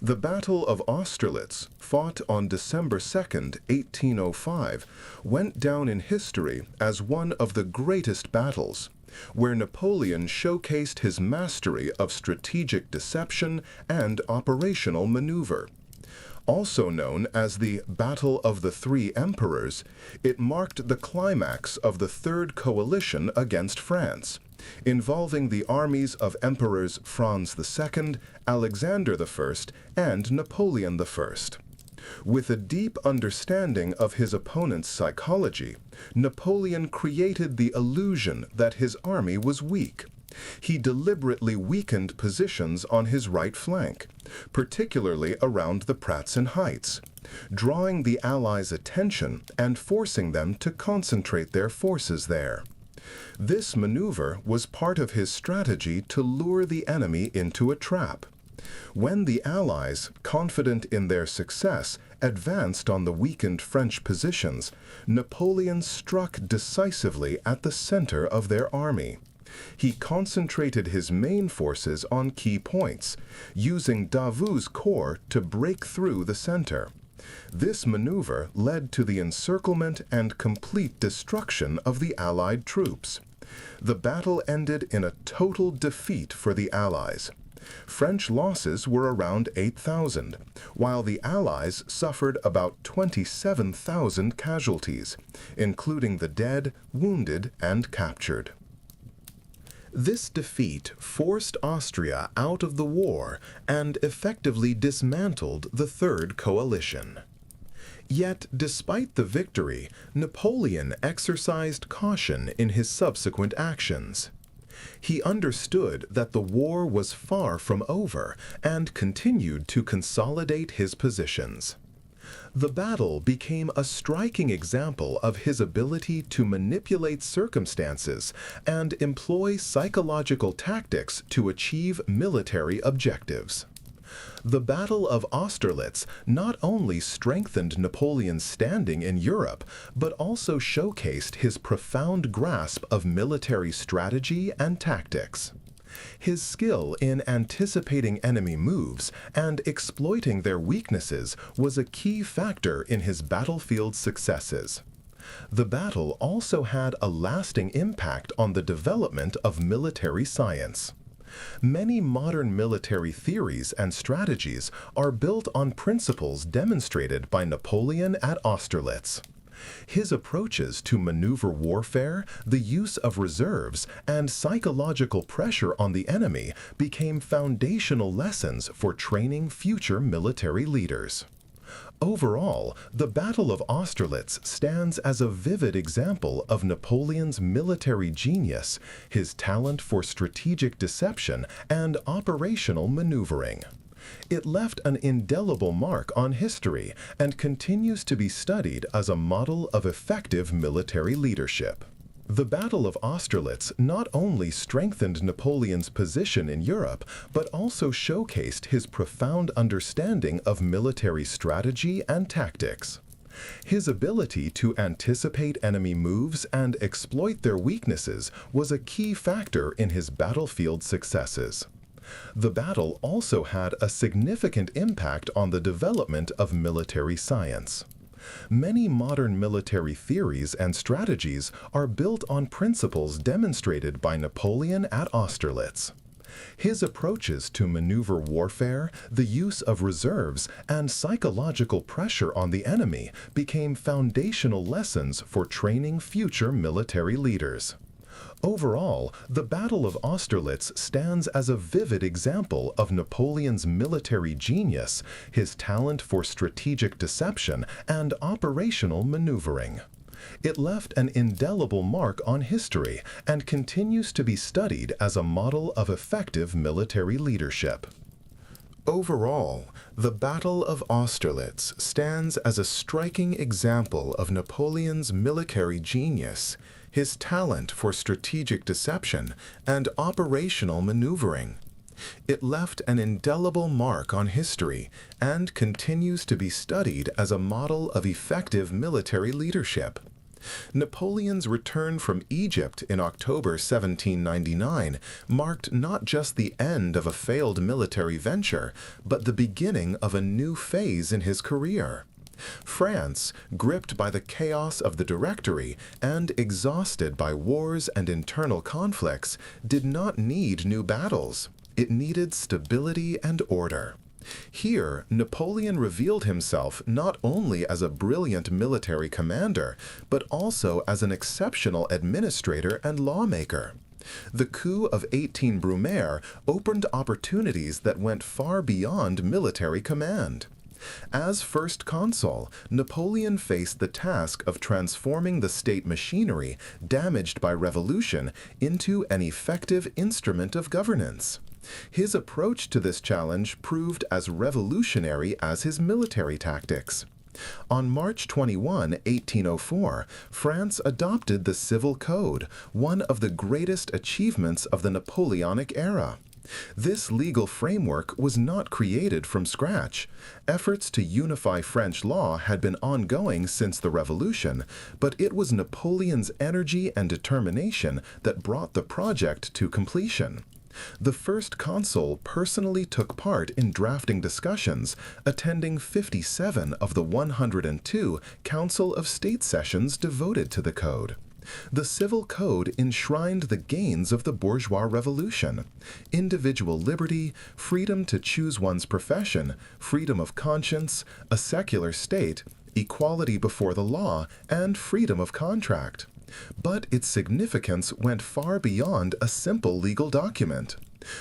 The Battle of Austerlitz, fought on December 2, 1805, went down in history as one of the greatest battles, where Napoleon showcased his mastery of strategic deception and operational maneuver. Also known as the Battle of the Three Emperors, it marked the climax of the Third Coalition against France, involving the armies of Emperors Franz II, Alexander I, and Napoleon I. With a deep understanding of his opponent's psychology, Napoleon created the illusion that his army was weak. He deliberately weakened positions on his right flank, particularly around the Pratzen Heights, drawing the Allies' attention and forcing them to concentrate their forces there. This maneuver was part of his strategy to lure the enemy into a trap. When the Allies, confident in their success, advanced on the weakened French positions, Napoleon struck decisively at the center of their army. He concentrated his main forces on key points, using Davout's corps to break through the center. This maneuver led to the encirclement and complete destruction of the Allied troops. The battle ended in a total defeat for the Allies. French losses were around 8,000, while the Allies suffered about 27,000 casualties, including the dead, wounded, and captured. This defeat forced Austria out of the war and effectively dismantled the Third Coalition. Yet, despite the victory, Napoleon exercised caution in his subsequent actions. He understood that the war was far from over and continued to consolidate his positions. The battle became a striking example of his ability to manipulate circumstances and employ psychological tactics to achieve military objectives. The Battle of Austerlitz not only strengthened Napoleon's standing in Europe, but also showcased his profound grasp of military strategy and tactics. His skill in anticipating enemy moves and exploiting their weaknesses was a key factor in his battlefield successes. The battle also had a lasting impact on the development of military science. Many modern military theories and strategies are built on principles demonstrated by Napoleon at Austerlitz. His approaches to maneuver warfare, the use of reserves, and psychological pressure on the enemy became foundational lessons for training future military leaders. Overall, the Battle of Austerlitz stands as a vivid example of Napoleon's military genius, his talent for strategic deception, and operational maneuvering. It left an indelible mark on history and continues to be studied as a model of effective military leadership. The Battle of Austerlitz not only strengthened Napoleon's position in Europe, but also showcased his profound understanding of military strategy and tactics. His ability to anticipate enemy moves and exploit their weaknesses was a key factor in his battlefield successes. The battle also had a significant impact on the development of military science. Many modern military theories and strategies are built on principles demonstrated by Napoleon at Austerlitz. His approaches to maneuver warfare, the use of reserves, and psychological pressure on the enemy became foundational lessons for training future military leaders. Overall, the Battle of Austerlitz stands as a vivid example of Napoleon's military genius, his talent for strategic deception, and operational maneuvering. It left an indelible mark on history and continues to be studied as a model of effective military leadership. Overall, the Battle of Austerlitz stands as a striking example of Napoleon's military genius, his talent for strategic deception and operational maneuvering. It left an indelible mark on history and continues to be studied as a model of effective military leadership. Napoleon's return from Egypt in October 1799 marked not just the end of a failed military venture, but the beginning of a new phase in his career. France, gripped by the chaos of the Directory and exhausted by wars and internal conflicts, did not need new battles. It needed stability and order. Here, Napoleon revealed himself not only as a brilliant military commander, but also as an exceptional administrator and lawmaker. The coup of 18 Brumaire opened opportunities that went far beyond military command. As first consul, Napoleon faced the task of transforming the state machinery damaged by revolution into an effective instrument of governance. His approach to this challenge proved as revolutionary as his military tactics. On March 21, 1804, France adopted the Civil Code, one of the greatest achievements of the Napoleonic era. This legal framework was not created from scratch. Efforts to unify French law had been ongoing since the Revolution, but it was Napoleon's energy and determination that brought the project to completion. The first consul personally took part in drafting discussions, attending 57 of the 102 Council of State sessions devoted to the code. The Civil Code enshrined the gains of the bourgeois revolution: individual liberty, freedom to choose one's profession, freedom of conscience, a secular state, equality before the law, and freedom of contract. But its significance went far beyond a simple legal document.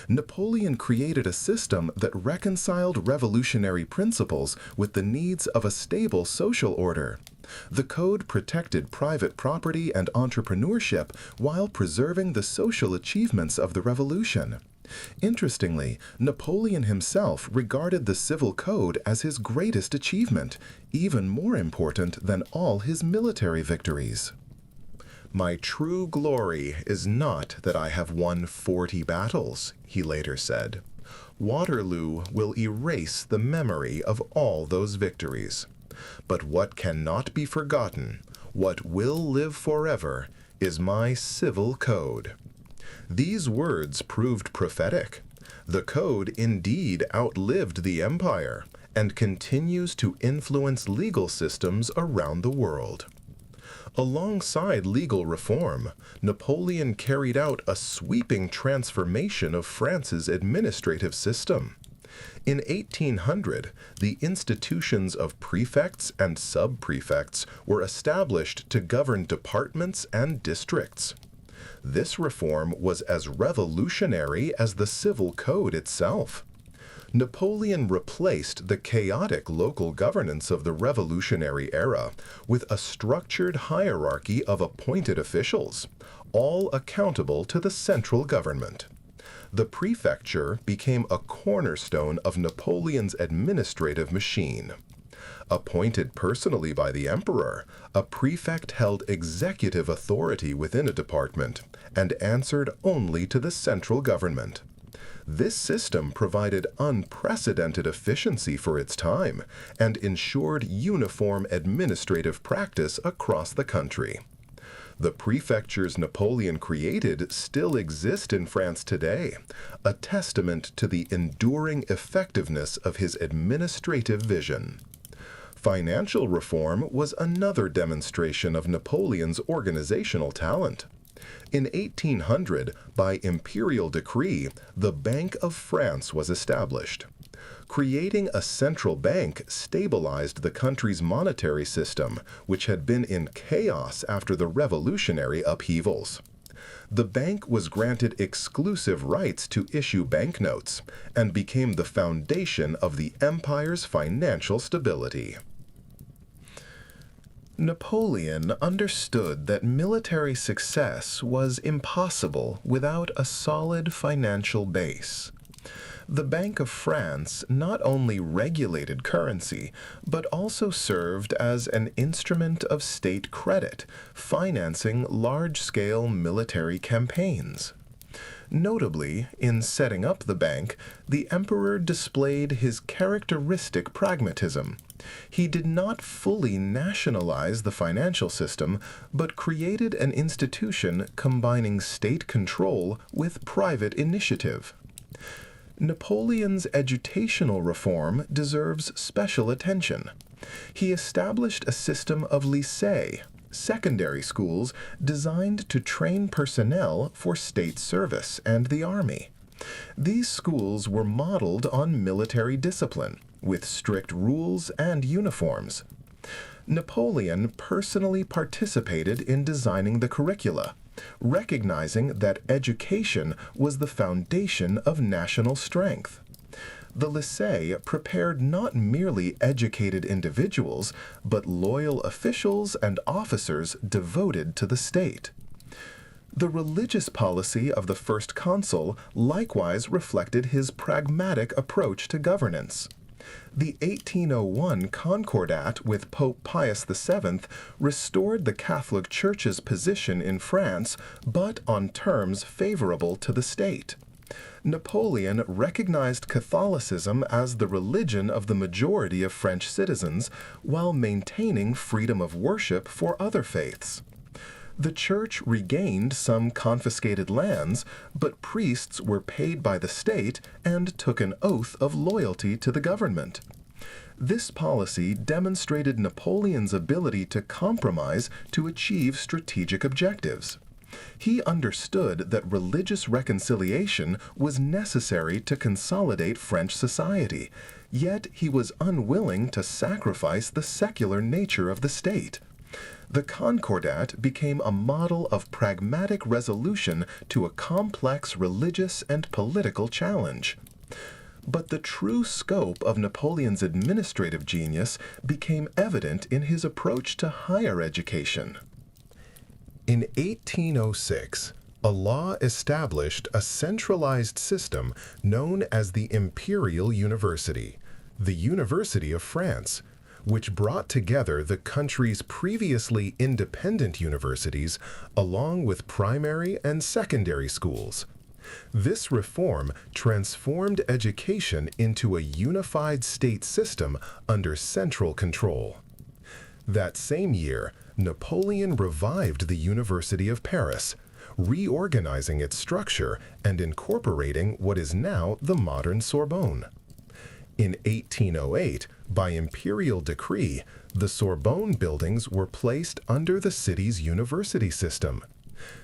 Napoleon created a system that reconciled revolutionary principles with the needs of a stable social order. The code protected private property and entrepreneurship while preserving the social achievements of the revolution. Interestingly, Napoleon himself regarded the Civil Code as his greatest achievement, even more important than all his military victories. "My true glory is not that I have won 40 battles," he later said. "Waterloo will erase the memory of all those victories. But what cannot be forgotten, what will live forever, is my Civil Code." These words proved prophetic. The code indeed outlived the empire and continues to influence legal systems around the world. Alongside legal reform, Napoleon carried out a sweeping transformation of France's administrative system. In 1800, the institutions of prefects and sub-prefects were established to govern departments and districts. This reform was as revolutionary as the Civil Code itself. Napoleon replaced the chaotic local governance of the Revolutionary era with a structured hierarchy of appointed officials, all accountable to the central government. The prefecture became a cornerstone of Napoleon's administrative machine. Appointed personally by the emperor, a prefect held executive authority within a department and answered only to the central government. This system provided unprecedented efficiency for its time and ensured uniform administrative practice across the country. The prefectures Napoleon created still exist in France today, a testament to the enduring effectiveness of his administrative vision. Financial reform was another demonstration of Napoleon's organizational talent. In 1800, by imperial decree, the Bank of France was established. Creating a central bank stabilized the country's monetary system, which had been in chaos after the revolutionary upheavals. The bank was granted exclusive rights to issue banknotes and became the foundation of the empire's financial stability. Napoleon understood that military success was impossible without a solid financial base. The Bank of France not only regulated currency, but also served as an instrument of state credit, financing large-scale military campaigns. Notably, in setting up the bank, the emperor displayed his characteristic pragmatism. He did not fully nationalize the financial system, but created an institution combining state control with private initiative. Napoleon's educational reform deserves special attention. He established a system of lycées, secondary schools designed to train personnel for state service and the army. These schools were modeled on military discipline, with strict rules and uniforms. Napoleon personally participated in designing the curricula, recognizing that education was the foundation of national strength. The lycée prepared not merely educated individuals, but loyal officials and officers devoted to the state. The religious policy of the first consul likewise reflected his pragmatic approach to governance. The 1801 Concordat with Pope Pius VII restored the Catholic Church's position in France, but on terms favorable to the state. Napoleon recognized Catholicism as the religion of the majority of French citizens, while maintaining freedom of worship for other faiths. The church regained some confiscated lands, but priests were paid by the state and took an oath of loyalty to the government. This policy demonstrated Napoleon's ability to compromise to achieve strategic objectives. He understood that religious reconciliation was necessary to consolidate French society, yet he was unwilling to sacrifice the secular nature of the state. The Concordat became a model of pragmatic resolution to a complex religious and political challenge. But the true scope of Napoleon's administrative genius became evident in his approach to higher education. In 1806, a law established a centralized system known as the Imperial University, the University of France, which brought together the country's previously independent universities along with primary and secondary schools. This reform transformed education into a unified state system under central control. That same year, Napoleon revived the University of Paris, reorganizing its structure and incorporating what is now the modern Sorbonne. In 1808, by imperial decree, the Sorbonne buildings were placed under the city's university system.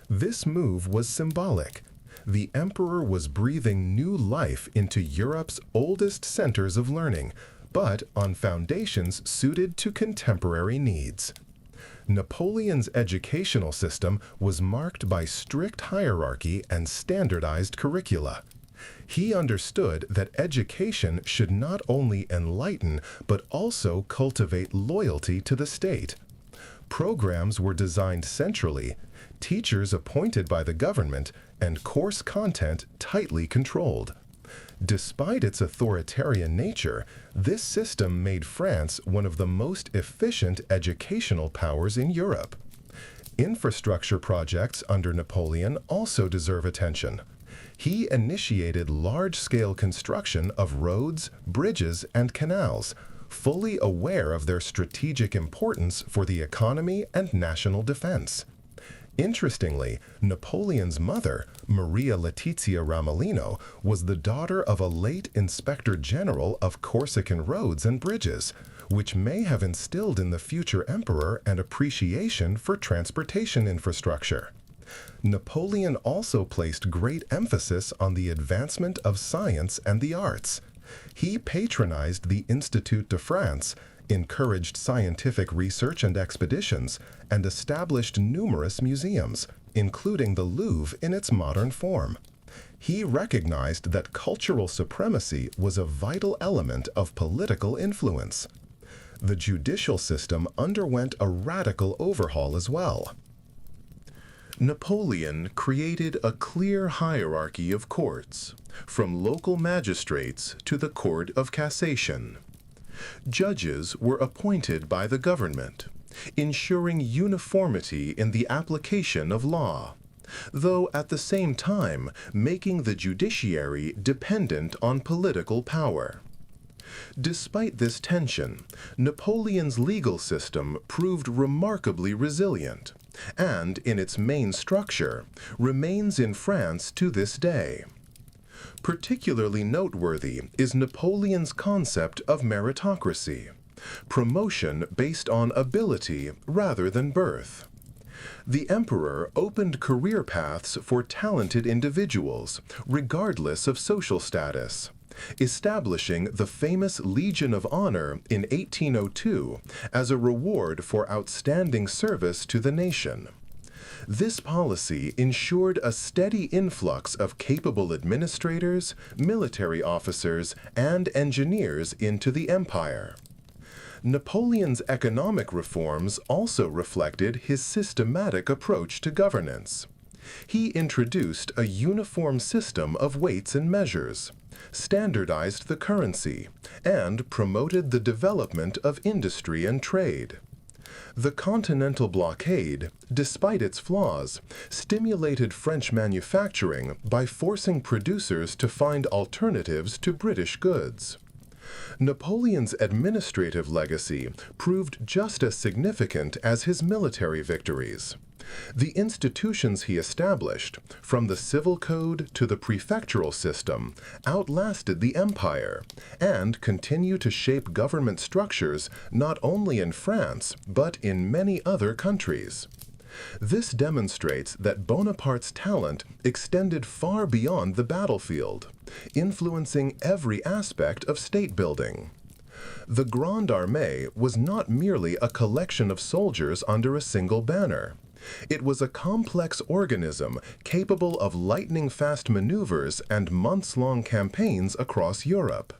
This move was symbolic. The emperor was breathing new life into Europe's oldest centers of learning, but on foundations suited to contemporary needs. Napoleon's educational system was marked by strict hierarchy and standardized curricula. He understood that education should not only enlighten but also cultivate loyalty to the state. Programs were designed centrally, teachers appointed by the government, and course content tightly controlled. Despite its authoritarian nature, this system made France one of the most efficient educational powers in Europe. Infrastructure projects under Napoleon also deserve attention. He initiated large-scale construction of roads, bridges, and canals, fully aware of their strategic importance for the economy and national defense. Interestingly, Napoleon's mother, Maria Letizia Ramolino, was the daughter of a late Inspector General of Corsican roads and bridges, which may have instilled in the future emperor an appreciation for transportation infrastructure. Napoleon also placed great emphasis on the advancement of science and the arts. He patronized the Institut de France, encouraged scientific research and expeditions, and established numerous museums, including the Louvre in its modern form. He recognized that cultural supremacy was a vital element of political influence. The judicial system underwent a radical overhaul as well. Napoleon created a clear hierarchy of courts, from local magistrates to the Court of Cassation. Judges were appointed by the government, ensuring uniformity in the application of law, though at the same time making the judiciary dependent on political power. Despite this tension, Napoleon's legal system proved remarkably resilient, and in its main structure, remains in France to this day. Particularly noteworthy is Napoleon's concept of meritocracy, promotion based on ability rather than birth. The emperor opened career paths for talented individuals, regardless of social status, establishing the famous Legion of Honor in 1802 as a reward for outstanding service to the nation. This policy ensured a steady influx of capable administrators, military officers, and engineers into the empire. Napoleon's economic reforms also reflected his systematic approach to governance. He introduced a uniform system of weights and measures, standardized the currency, and promoted the development of industry and trade. The Continental Blockade, despite its flaws, stimulated French manufacturing by forcing producers to find alternatives to British goods. Napoleon's administrative legacy proved just as significant as his military victories. The institutions he established, from the civil code to the prefectural system, outlasted the empire and continue to shape government structures not only in France but in many other countries. This demonstrates that Bonaparte's talent extended far beyond the battlefield, influencing every aspect of state building. The Grande Armée was not merely a collection of soldiers under a single banner. It was a complex organism capable of lightning-fast maneuvers and months-long campaigns across Europe.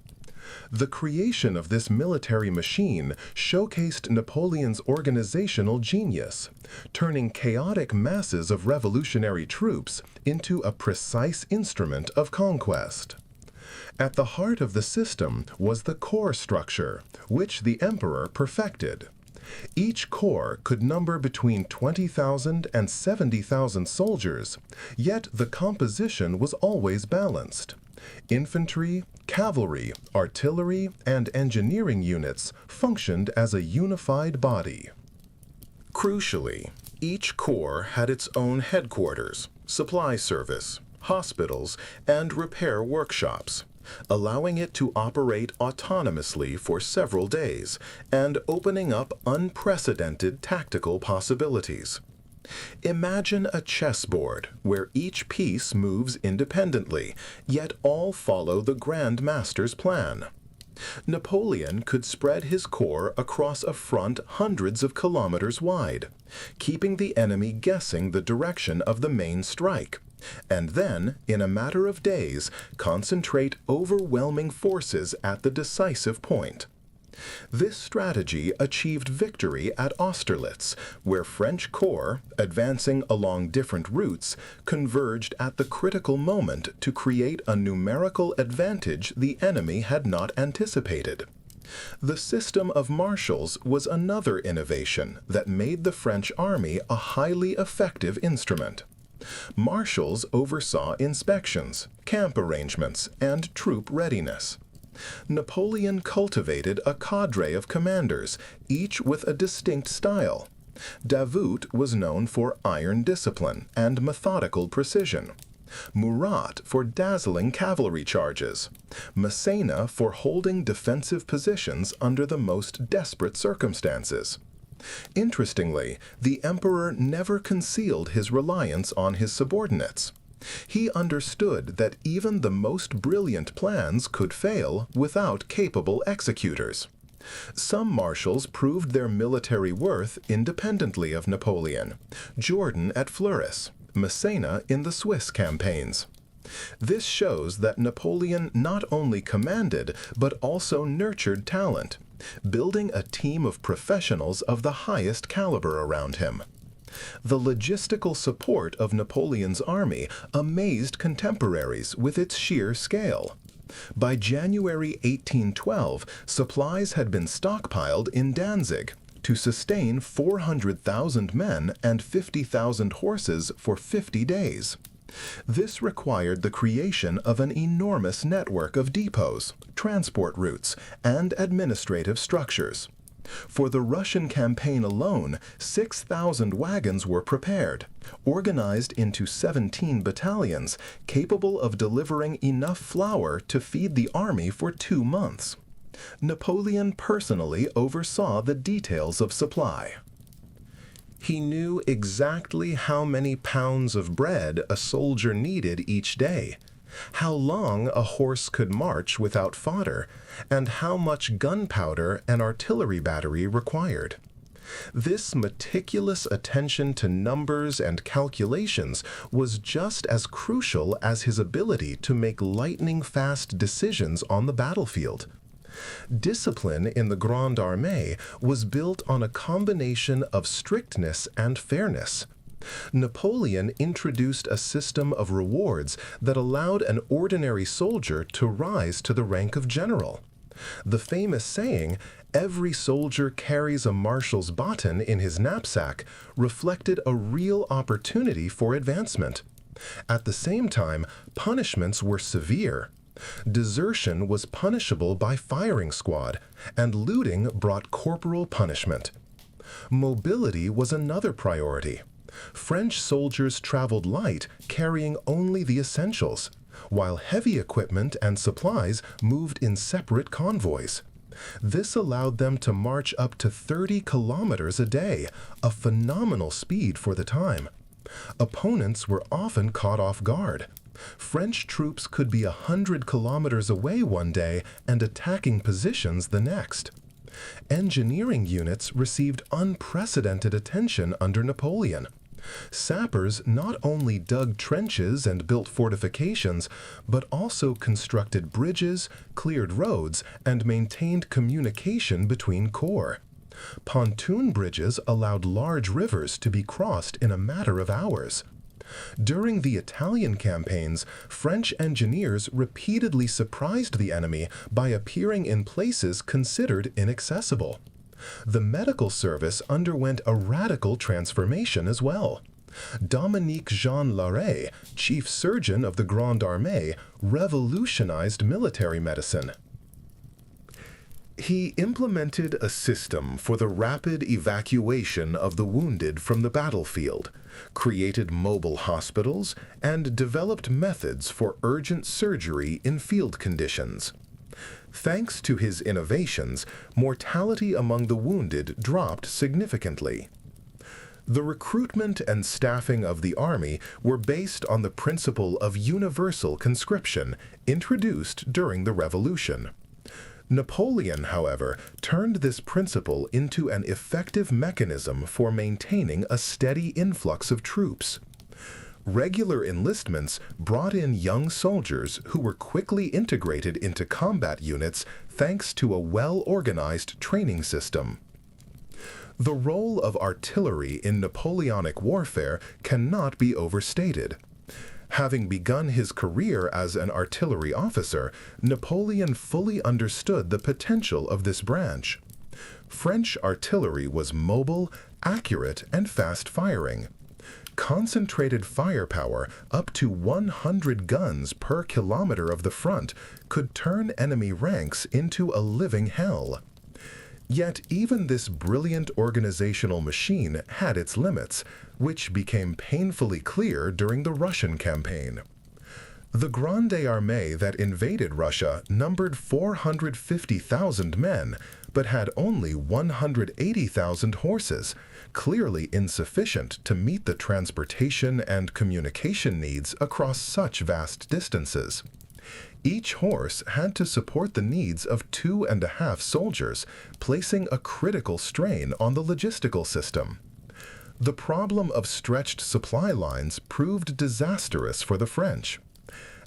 The creation of this military machine showcased Napoleon's organizational genius, turning chaotic masses of revolutionary troops into a precise instrument of conquest. At the heart of the system was the corps structure, which the emperor perfected. Each corps could number between 20,000 and 70,000 soldiers, yet the composition was always balanced. Infantry, cavalry, artillery, and engineering units functioned as a unified body. Crucially, each corps had its own headquarters, supply service, hospitals, and repair workshops, allowing it to operate autonomously for several days and opening up unprecedented tactical possibilities. Imagine a chessboard where each piece moves independently, yet all follow the Grand Master's plan. Napoleon could spread his corps across a front hundreds of kilometers wide, keeping the enemy guessing the direction of the main strike, and then, in a matter of days, concentrate overwhelming forces at the decisive point. This strategy achieved victory at Austerlitz, where French corps, advancing along different routes, converged at the critical moment to create a numerical advantage the enemy had not anticipated. The system of marshals was another innovation that made the French army a highly effective instrument. Marshals oversaw inspections, camp arrangements, and troop readiness. Napoleon cultivated a cadre of commanders, each with a distinct style. Davout was known for iron discipline and methodical precision, Murat for dazzling cavalry charges, Massena for holding defensive positions under the most desperate circumstances. Interestingly, the emperor never concealed his reliance on his subordinates. He understood that even the most brilliant plans could fail without capable executors. Some marshals proved their military worth independently of Napoleon, Jourdan at Fleurus, Massena in the Swiss campaigns. This shows that Napoleon not only commanded but also nurtured talent, building a team of professionals of the highest caliber around him. The logistical support of Napoleon's army amazed contemporaries with its sheer scale. By January 1812, supplies had been stockpiled in Danzig to sustain 400,000 men and 50,000 horses for 50 days. This required the creation of an enormous network of depots, transport routes, and administrative structures. For the Russian campaign alone, 6,000 wagons were prepared, organized into 17 battalions, capable of delivering enough flour to feed the army for 2 months. Napoleon personally oversaw the details of supply. He knew exactly how many pounds of bread a soldier needed each day, how long a horse could march without fodder, and how much gunpowder an artillery battery required. This meticulous attention to numbers and calculations was just as crucial as his ability to make lightning-fast decisions on the battlefield. Discipline in the Grande Armée was built on a combination of strictness and fairness. Napoleon introduced a system of rewards that allowed an ordinary soldier to rise to the rank of general. The famous saying, "Every soldier carries a marshal's baton in his knapsack," reflected a real opportunity for advancement. At the same time, punishments were severe. Desertion was punishable by firing squad, and looting brought corporal punishment. Mobility was another priority. French soldiers traveled light, carrying only the essentials, while heavy equipment and supplies moved in separate convoys. This allowed them to march up to 30 kilometers a day, a phenomenal speed for the time. Opponents were often caught off guard. French troops could be 100 kilometers away one day and attacking positions the next. Engineering units received unprecedented attention under Napoleon. Sappers not only dug trenches and built fortifications, but also constructed bridges, cleared roads, and maintained communication between corps. Pontoon bridges allowed large rivers to be crossed in a matter of hours. During the Italian campaigns, French engineers repeatedly surprised the enemy by appearing in places considered inaccessible. The medical service underwent a radical transformation as well. Dominique Jean Larrey, chief surgeon of the Grande Armée, revolutionized military medicine. He implemented a system for the rapid evacuation of the wounded from the battlefield, created mobile hospitals, and developed methods for urgent surgery in field conditions. Thanks to his innovations, mortality among the wounded dropped significantly. The recruitment and staffing of the army were based on the principle of universal conscription, introduced during the Revolution. Napoleon, however, turned this principle into an effective mechanism for maintaining a steady influx of troops. Regular enlistments brought in young soldiers who were quickly integrated into combat units thanks to a well-organized training system. The role of artillery in Napoleonic warfare cannot be overstated. Having begun his career as an artillery officer, Napoleon fully understood the potential of this branch. French artillery was mobile, accurate, and fast-firing. Concentrated firepower, up to 100 guns per kilometer of the front, could turn enemy ranks into a living hell. Yet even this brilliant organizational machine had its limits, which became painfully clear during the Russian campaign. The Grande Armée that invaded Russia numbered 450,000 men, but had only 180,000 horses, clearly insufficient to meet the transportation and communication needs across such vast distances. Each horse had to support the needs of 2.5 soldiers, placing a critical strain on the logistical system. The problem of stretched supply lines proved disastrous for the French.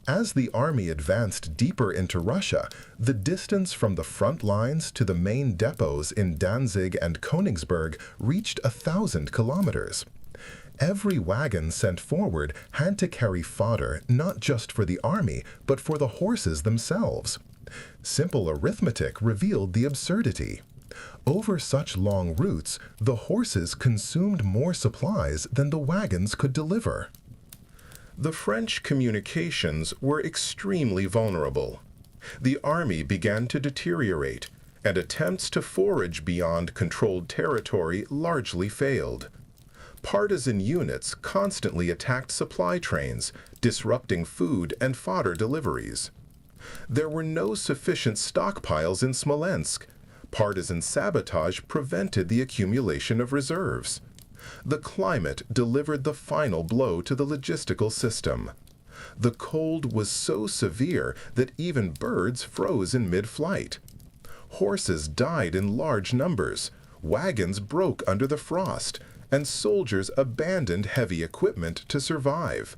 As the army advanced deeper into Russia, the distance from the front lines to the main depots in Danzig and Königsberg reached 1,000 kilometers. Every wagon sent forward had to carry fodder not just for the army, but for the horses themselves. Simple arithmetic revealed the absurdity. Over such long routes, the horses consumed more supplies than the wagons could deliver. The French communications were extremely vulnerable. The army began to deteriorate, and attempts to forage beyond controlled territory largely failed. Partisan units constantly attacked supply trains, disrupting food and fodder deliveries. There were no sufficient stockpiles in Smolensk. Partisan sabotage prevented the accumulation of reserves. The climate delivered the final blow to the logistical system. The cold was so severe that even birds froze in mid-flight. Horses died in large numbers, wagons broke under the frost, and soldiers abandoned heavy equipment to survive.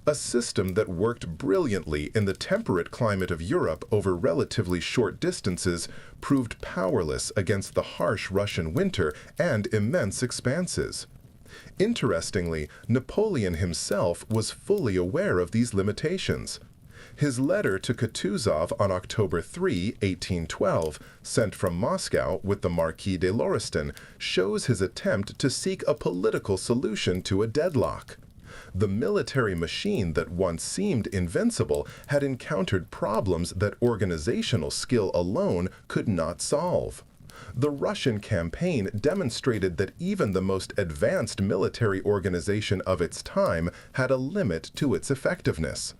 A system that worked brilliantly in the temperate climate of Europe over relatively short distances proved powerless against the harsh Russian winter and immense expanses. Interestingly, Napoleon himself was fully aware of these limitations. His letter to Kutuzov on October 3, 1812, sent from Moscow with the Marquis de Lauriston, shows his attempt to seek a political solution to a deadlock. The military machine that once seemed invincible had encountered problems that organizational skill alone could not solve. The Russian campaign demonstrated that even the most advanced military organization of its time had a limit to its effectiveness.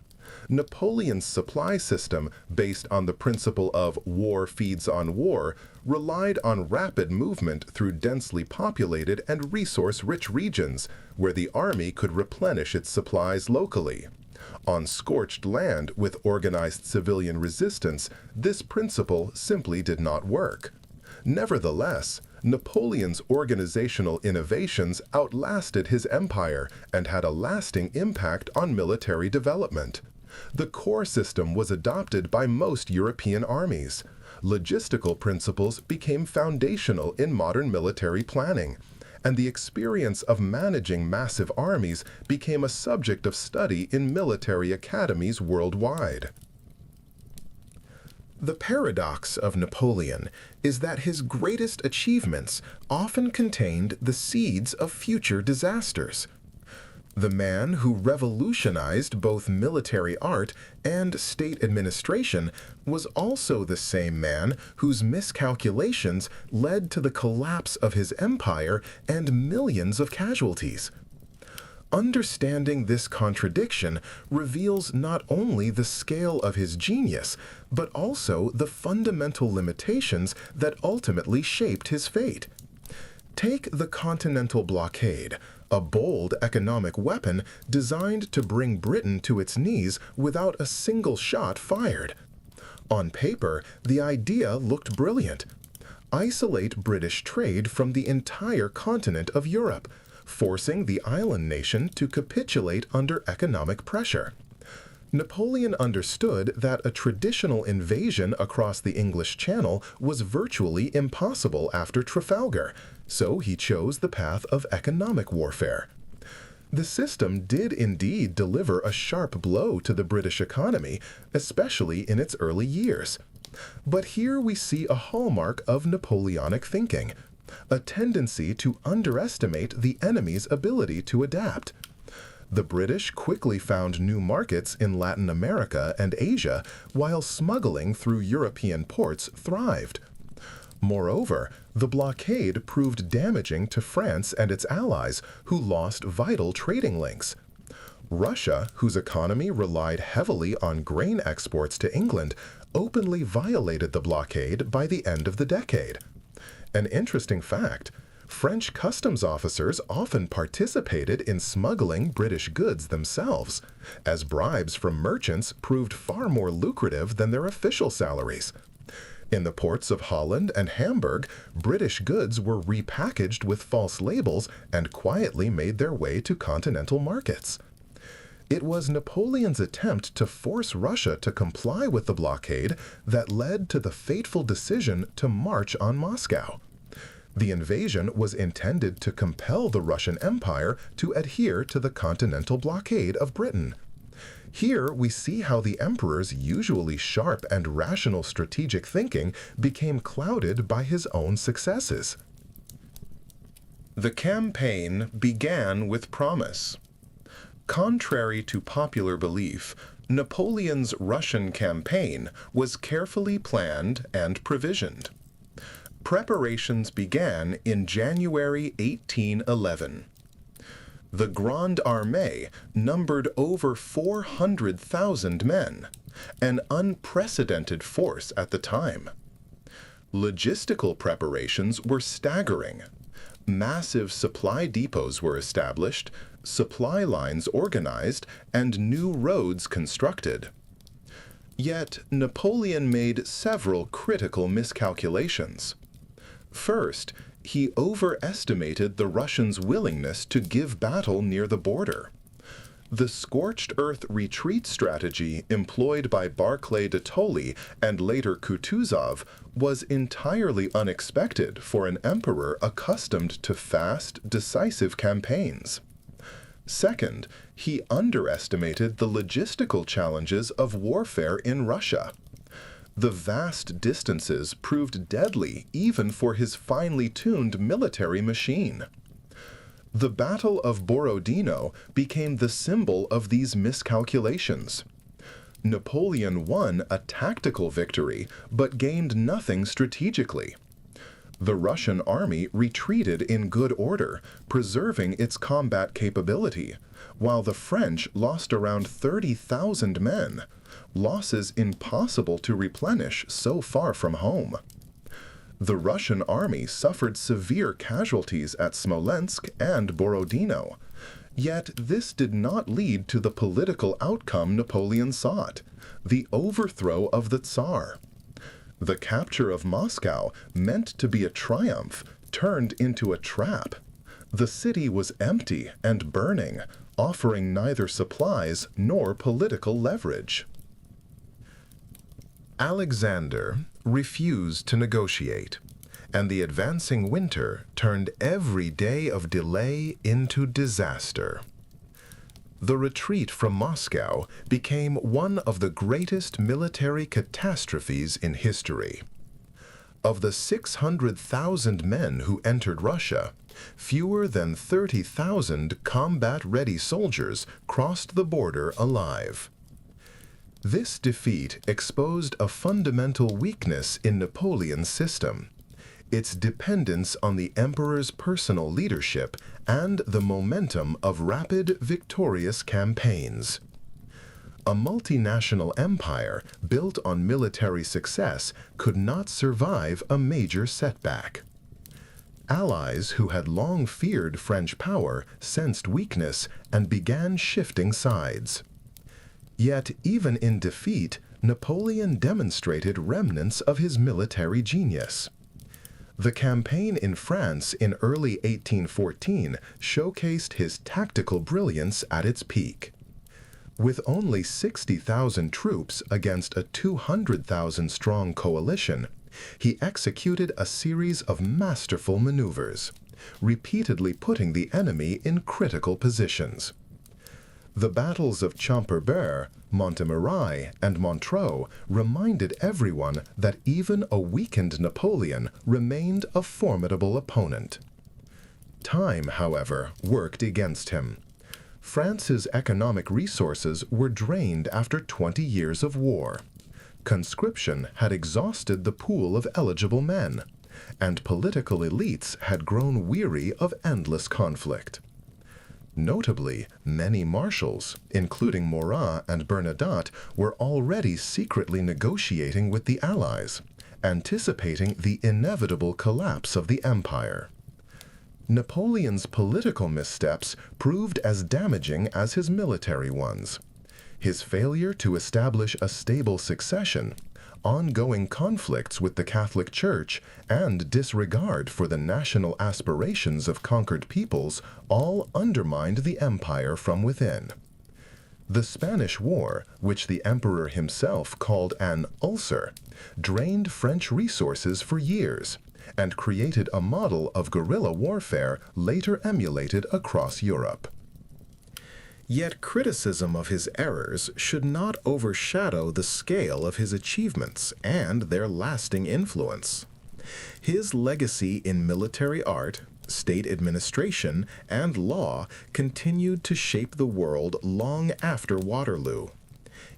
Napoleon's supply system, based on the principle of war feeds on war, relied on rapid movement through densely populated and resource-rich regions, where the army could replenish its supplies locally. On scorched land with organized civilian resistance, this principle simply did not work. Nevertheless, Napoleon's organizational innovations outlasted his empire and had a lasting impact on military development. The core system was adopted by most European armies. Logistical principles became foundational in modern military planning, and the experience of managing massive armies became a subject of study in military academies worldwide. The paradox of Napoleon is that his greatest achievements often contained the seeds of future disasters. The man who revolutionized both military art and state administration was also the same man whose miscalculations led to the collapse of his empire and millions of casualties. Understanding this contradiction reveals not only the scale of his genius, but also the fundamental limitations that ultimately shaped his fate. Take the Continental Blockade, a bold economic weapon designed to bring Britain to its knees without a single shot fired. On paper, the idea looked brilliant. Isolate British trade from the entire continent of Europe, forcing the island nation to capitulate under economic pressure. Napoleon understood that a traditional invasion across the English Channel was virtually impossible after Trafalgar, so he chose the path of economic warfare. The system did indeed deliver a sharp blow to the British economy, especially in its early years. But here we see a hallmark of Napoleonic thinking, a tendency to underestimate the enemy's ability to adapt. The British quickly found new markets in Latin America and Asia, while smuggling through European ports thrived. Moreover, the blockade proved damaging to France and its allies, who lost vital trading links. Russia, whose economy relied heavily on grain exports to England, openly violated the blockade by the end of the decade. An interesting fact: French customs officers often participated in smuggling British goods themselves, as bribes from merchants proved far more lucrative than their official salaries. In the ports of Holland and Hamburg, British goods were repackaged with false labels and quietly made their way to continental markets. It was Napoleon's attempt to force Russia to comply with the blockade that led to the fateful decision to march on Moscow. The invasion was intended to compel the Russian Empire to adhere to the Continental Blockade of Britain. Here we see how the emperor's usually sharp and rational strategic thinking became clouded by his own successes. The campaign began with promise. Contrary to popular belief, Napoleon's Russian campaign was carefully planned and provisioned. Preparations began in January 1811. The Grande Armée numbered over 400,000 men, an unprecedented force at the time. Logistical preparations were staggering. Massive supply depots were established, supply lines organized, and new roads constructed. Yet Napoleon made several critical miscalculations. First, he overestimated the Russians' willingness to give battle near the border. The scorched earth retreat strategy employed by Barclay de Tolly and later Kutuzov was entirely unexpected for an emperor accustomed to fast, decisive campaigns. Second, he underestimated the logistical challenges of warfare in Russia. The vast distances proved deadly even for his finely tuned military machine. The Battle of Borodino became the symbol of these miscalculations. Napoleon won a tactical victory, but gained nothing strategically. The Russian army retreated in good order, preserving its combat capability, while the French lost around 30,000 men, losses impossible to replenish so far from home. The Russian army suffered severe casualties at Smolensk and Borodino, yet this did not lead to the political outcome Napoleon sought, the overthrow of the Tsar. The capture of Moscow, meant to be a triumph, turned into a trap. The city was empty and burning, offering neither supplies nor political leverage. Alexander refused to negotiate, and the advancing winter turned every day of delay into disaster. The retreat from Moscow became one of the greatest military catastrophes in history. Of the 600,000 men who entered Russia, fewer than 30,000 combat-ready soldiers crossed the border alive. This defeat exposed a fundamental weakness in Napoleon's system: its dependence on the emperor's personal leadership and the momentum of rapid, victorious campaigns. A multinational empire built on military success could not survive a major setback. Allies who had long feared French power sensed weakness and began shifting sides. Yet, even in defeat, Napoleon demonstrated remnants of his military genius. The campaign in France in early 1814 showcased his tactical brilliance at its peak. With only 60,000 troops against a 200,000-strong coalition, he executed a series of masterful maneuvers, repeatedly putting the enemy in critical positions. The battles of Champerneuve, Montmirail, and Montreuil reminded everyone that even a weakened Napoleon remained a formidable opponent. Time, however, worked against him. France's economic resources were drained after 20 years of war. Conscription had exhausted the pool of eligible men, and political elites had grown weary of endless conflict. Notably, many marshals, including Murat and Bernadotte, were already secretly negotiating with the Allies, anticipating the inevitable collapse of the empire. Napoleon's political missteps proved as damaging as his military ones. His failure to establish a stable succession, ongoing conflicts with the Catholic Church, and disregard for the national aspirations of conquered peoples all undermined the empire from within. The Spanish War, which the emperor himself called an ulcer, drained French resources for years, and created a model of guerrilla warfare later emulated across Europe. Yet criticism of his errors should not overshadow the scale of his achievements and their lasting influence. His legacy in military art, state administration, and law continued to shape the world long after Waterloo.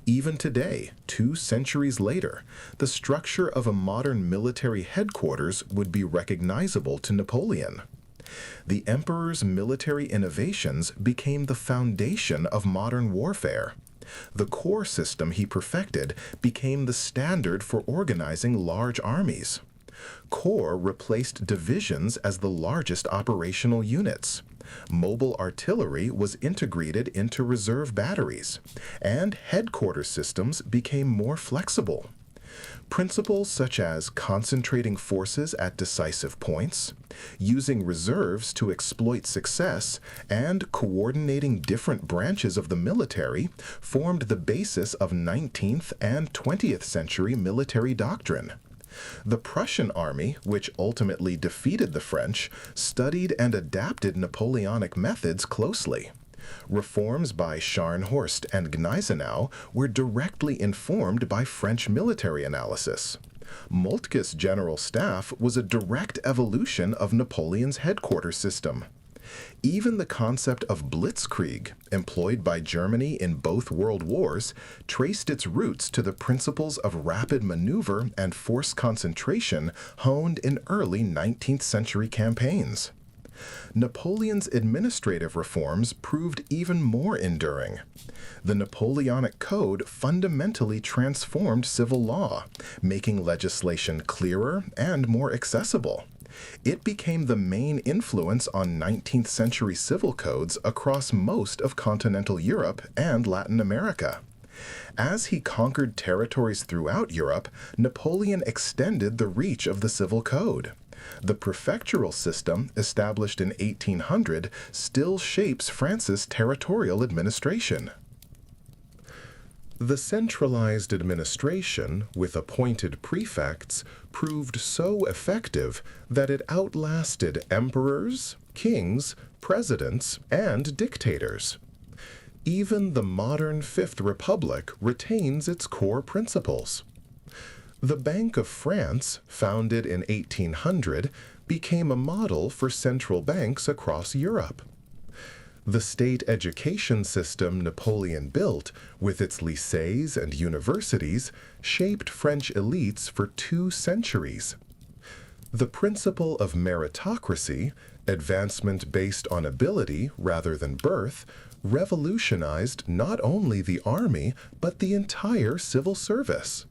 Even today, 2 centuries later, the structure of a modern military headquarters would be recognizable to Napoleon. The emperor's military innovations became the foundation of modern warfare. The corps system he perfected became the standard for organizing large armies. Corps replaced divisions as the largest operational units. Mobile artillery was integrated into reserve batteries, and headquarters systems became more flexible. Principles such as concentrating forces at decisive points, using reserves to exploit success, and coordinating different branches of the military formed the basis of 19th and 20th century military doctrine. The Prussian army, which ultimately defeated the French, studied and adapted Napoleonic methods closely. Reforms by Scharnhorst and Gneisenau were directly informed by French military analysis. Moltke's general staff was a direct evolution of Napoleon's headquarters system. Even the concept of blitzkrieg, employed by Germany in both world wars, traced its roots to the principles of rapid maneuver and force concentration honed in early 19th century campaigns. Napoleon's administrative reforms proved even more enduring. The Napoleonic Code fundamentally transformed civil law, making legislation clearer and more accessible. It became the main influence on 19th century civil codes across most of continental Europe and Latin America. As he conquered territories throughout Europe, Napoleon extended the reach of the civil code. The prefectural system, established in 1800, still shapes France's territorial administration. The centralized administration, with appointed prefects, proved so effective that it outlasted emperors, kings, presidents, and dictators. Even the modern Fifth Republic retains its core principles. The Bank of France, founded in 1800, became a model for central banks across Europe. The state education system Napoleon built, with its lycées and universities, shaped French elites for 2 centuries. The principle of meritocracy, advancement based on ability rather than birth, revolutionized not only the army but the entire civil service.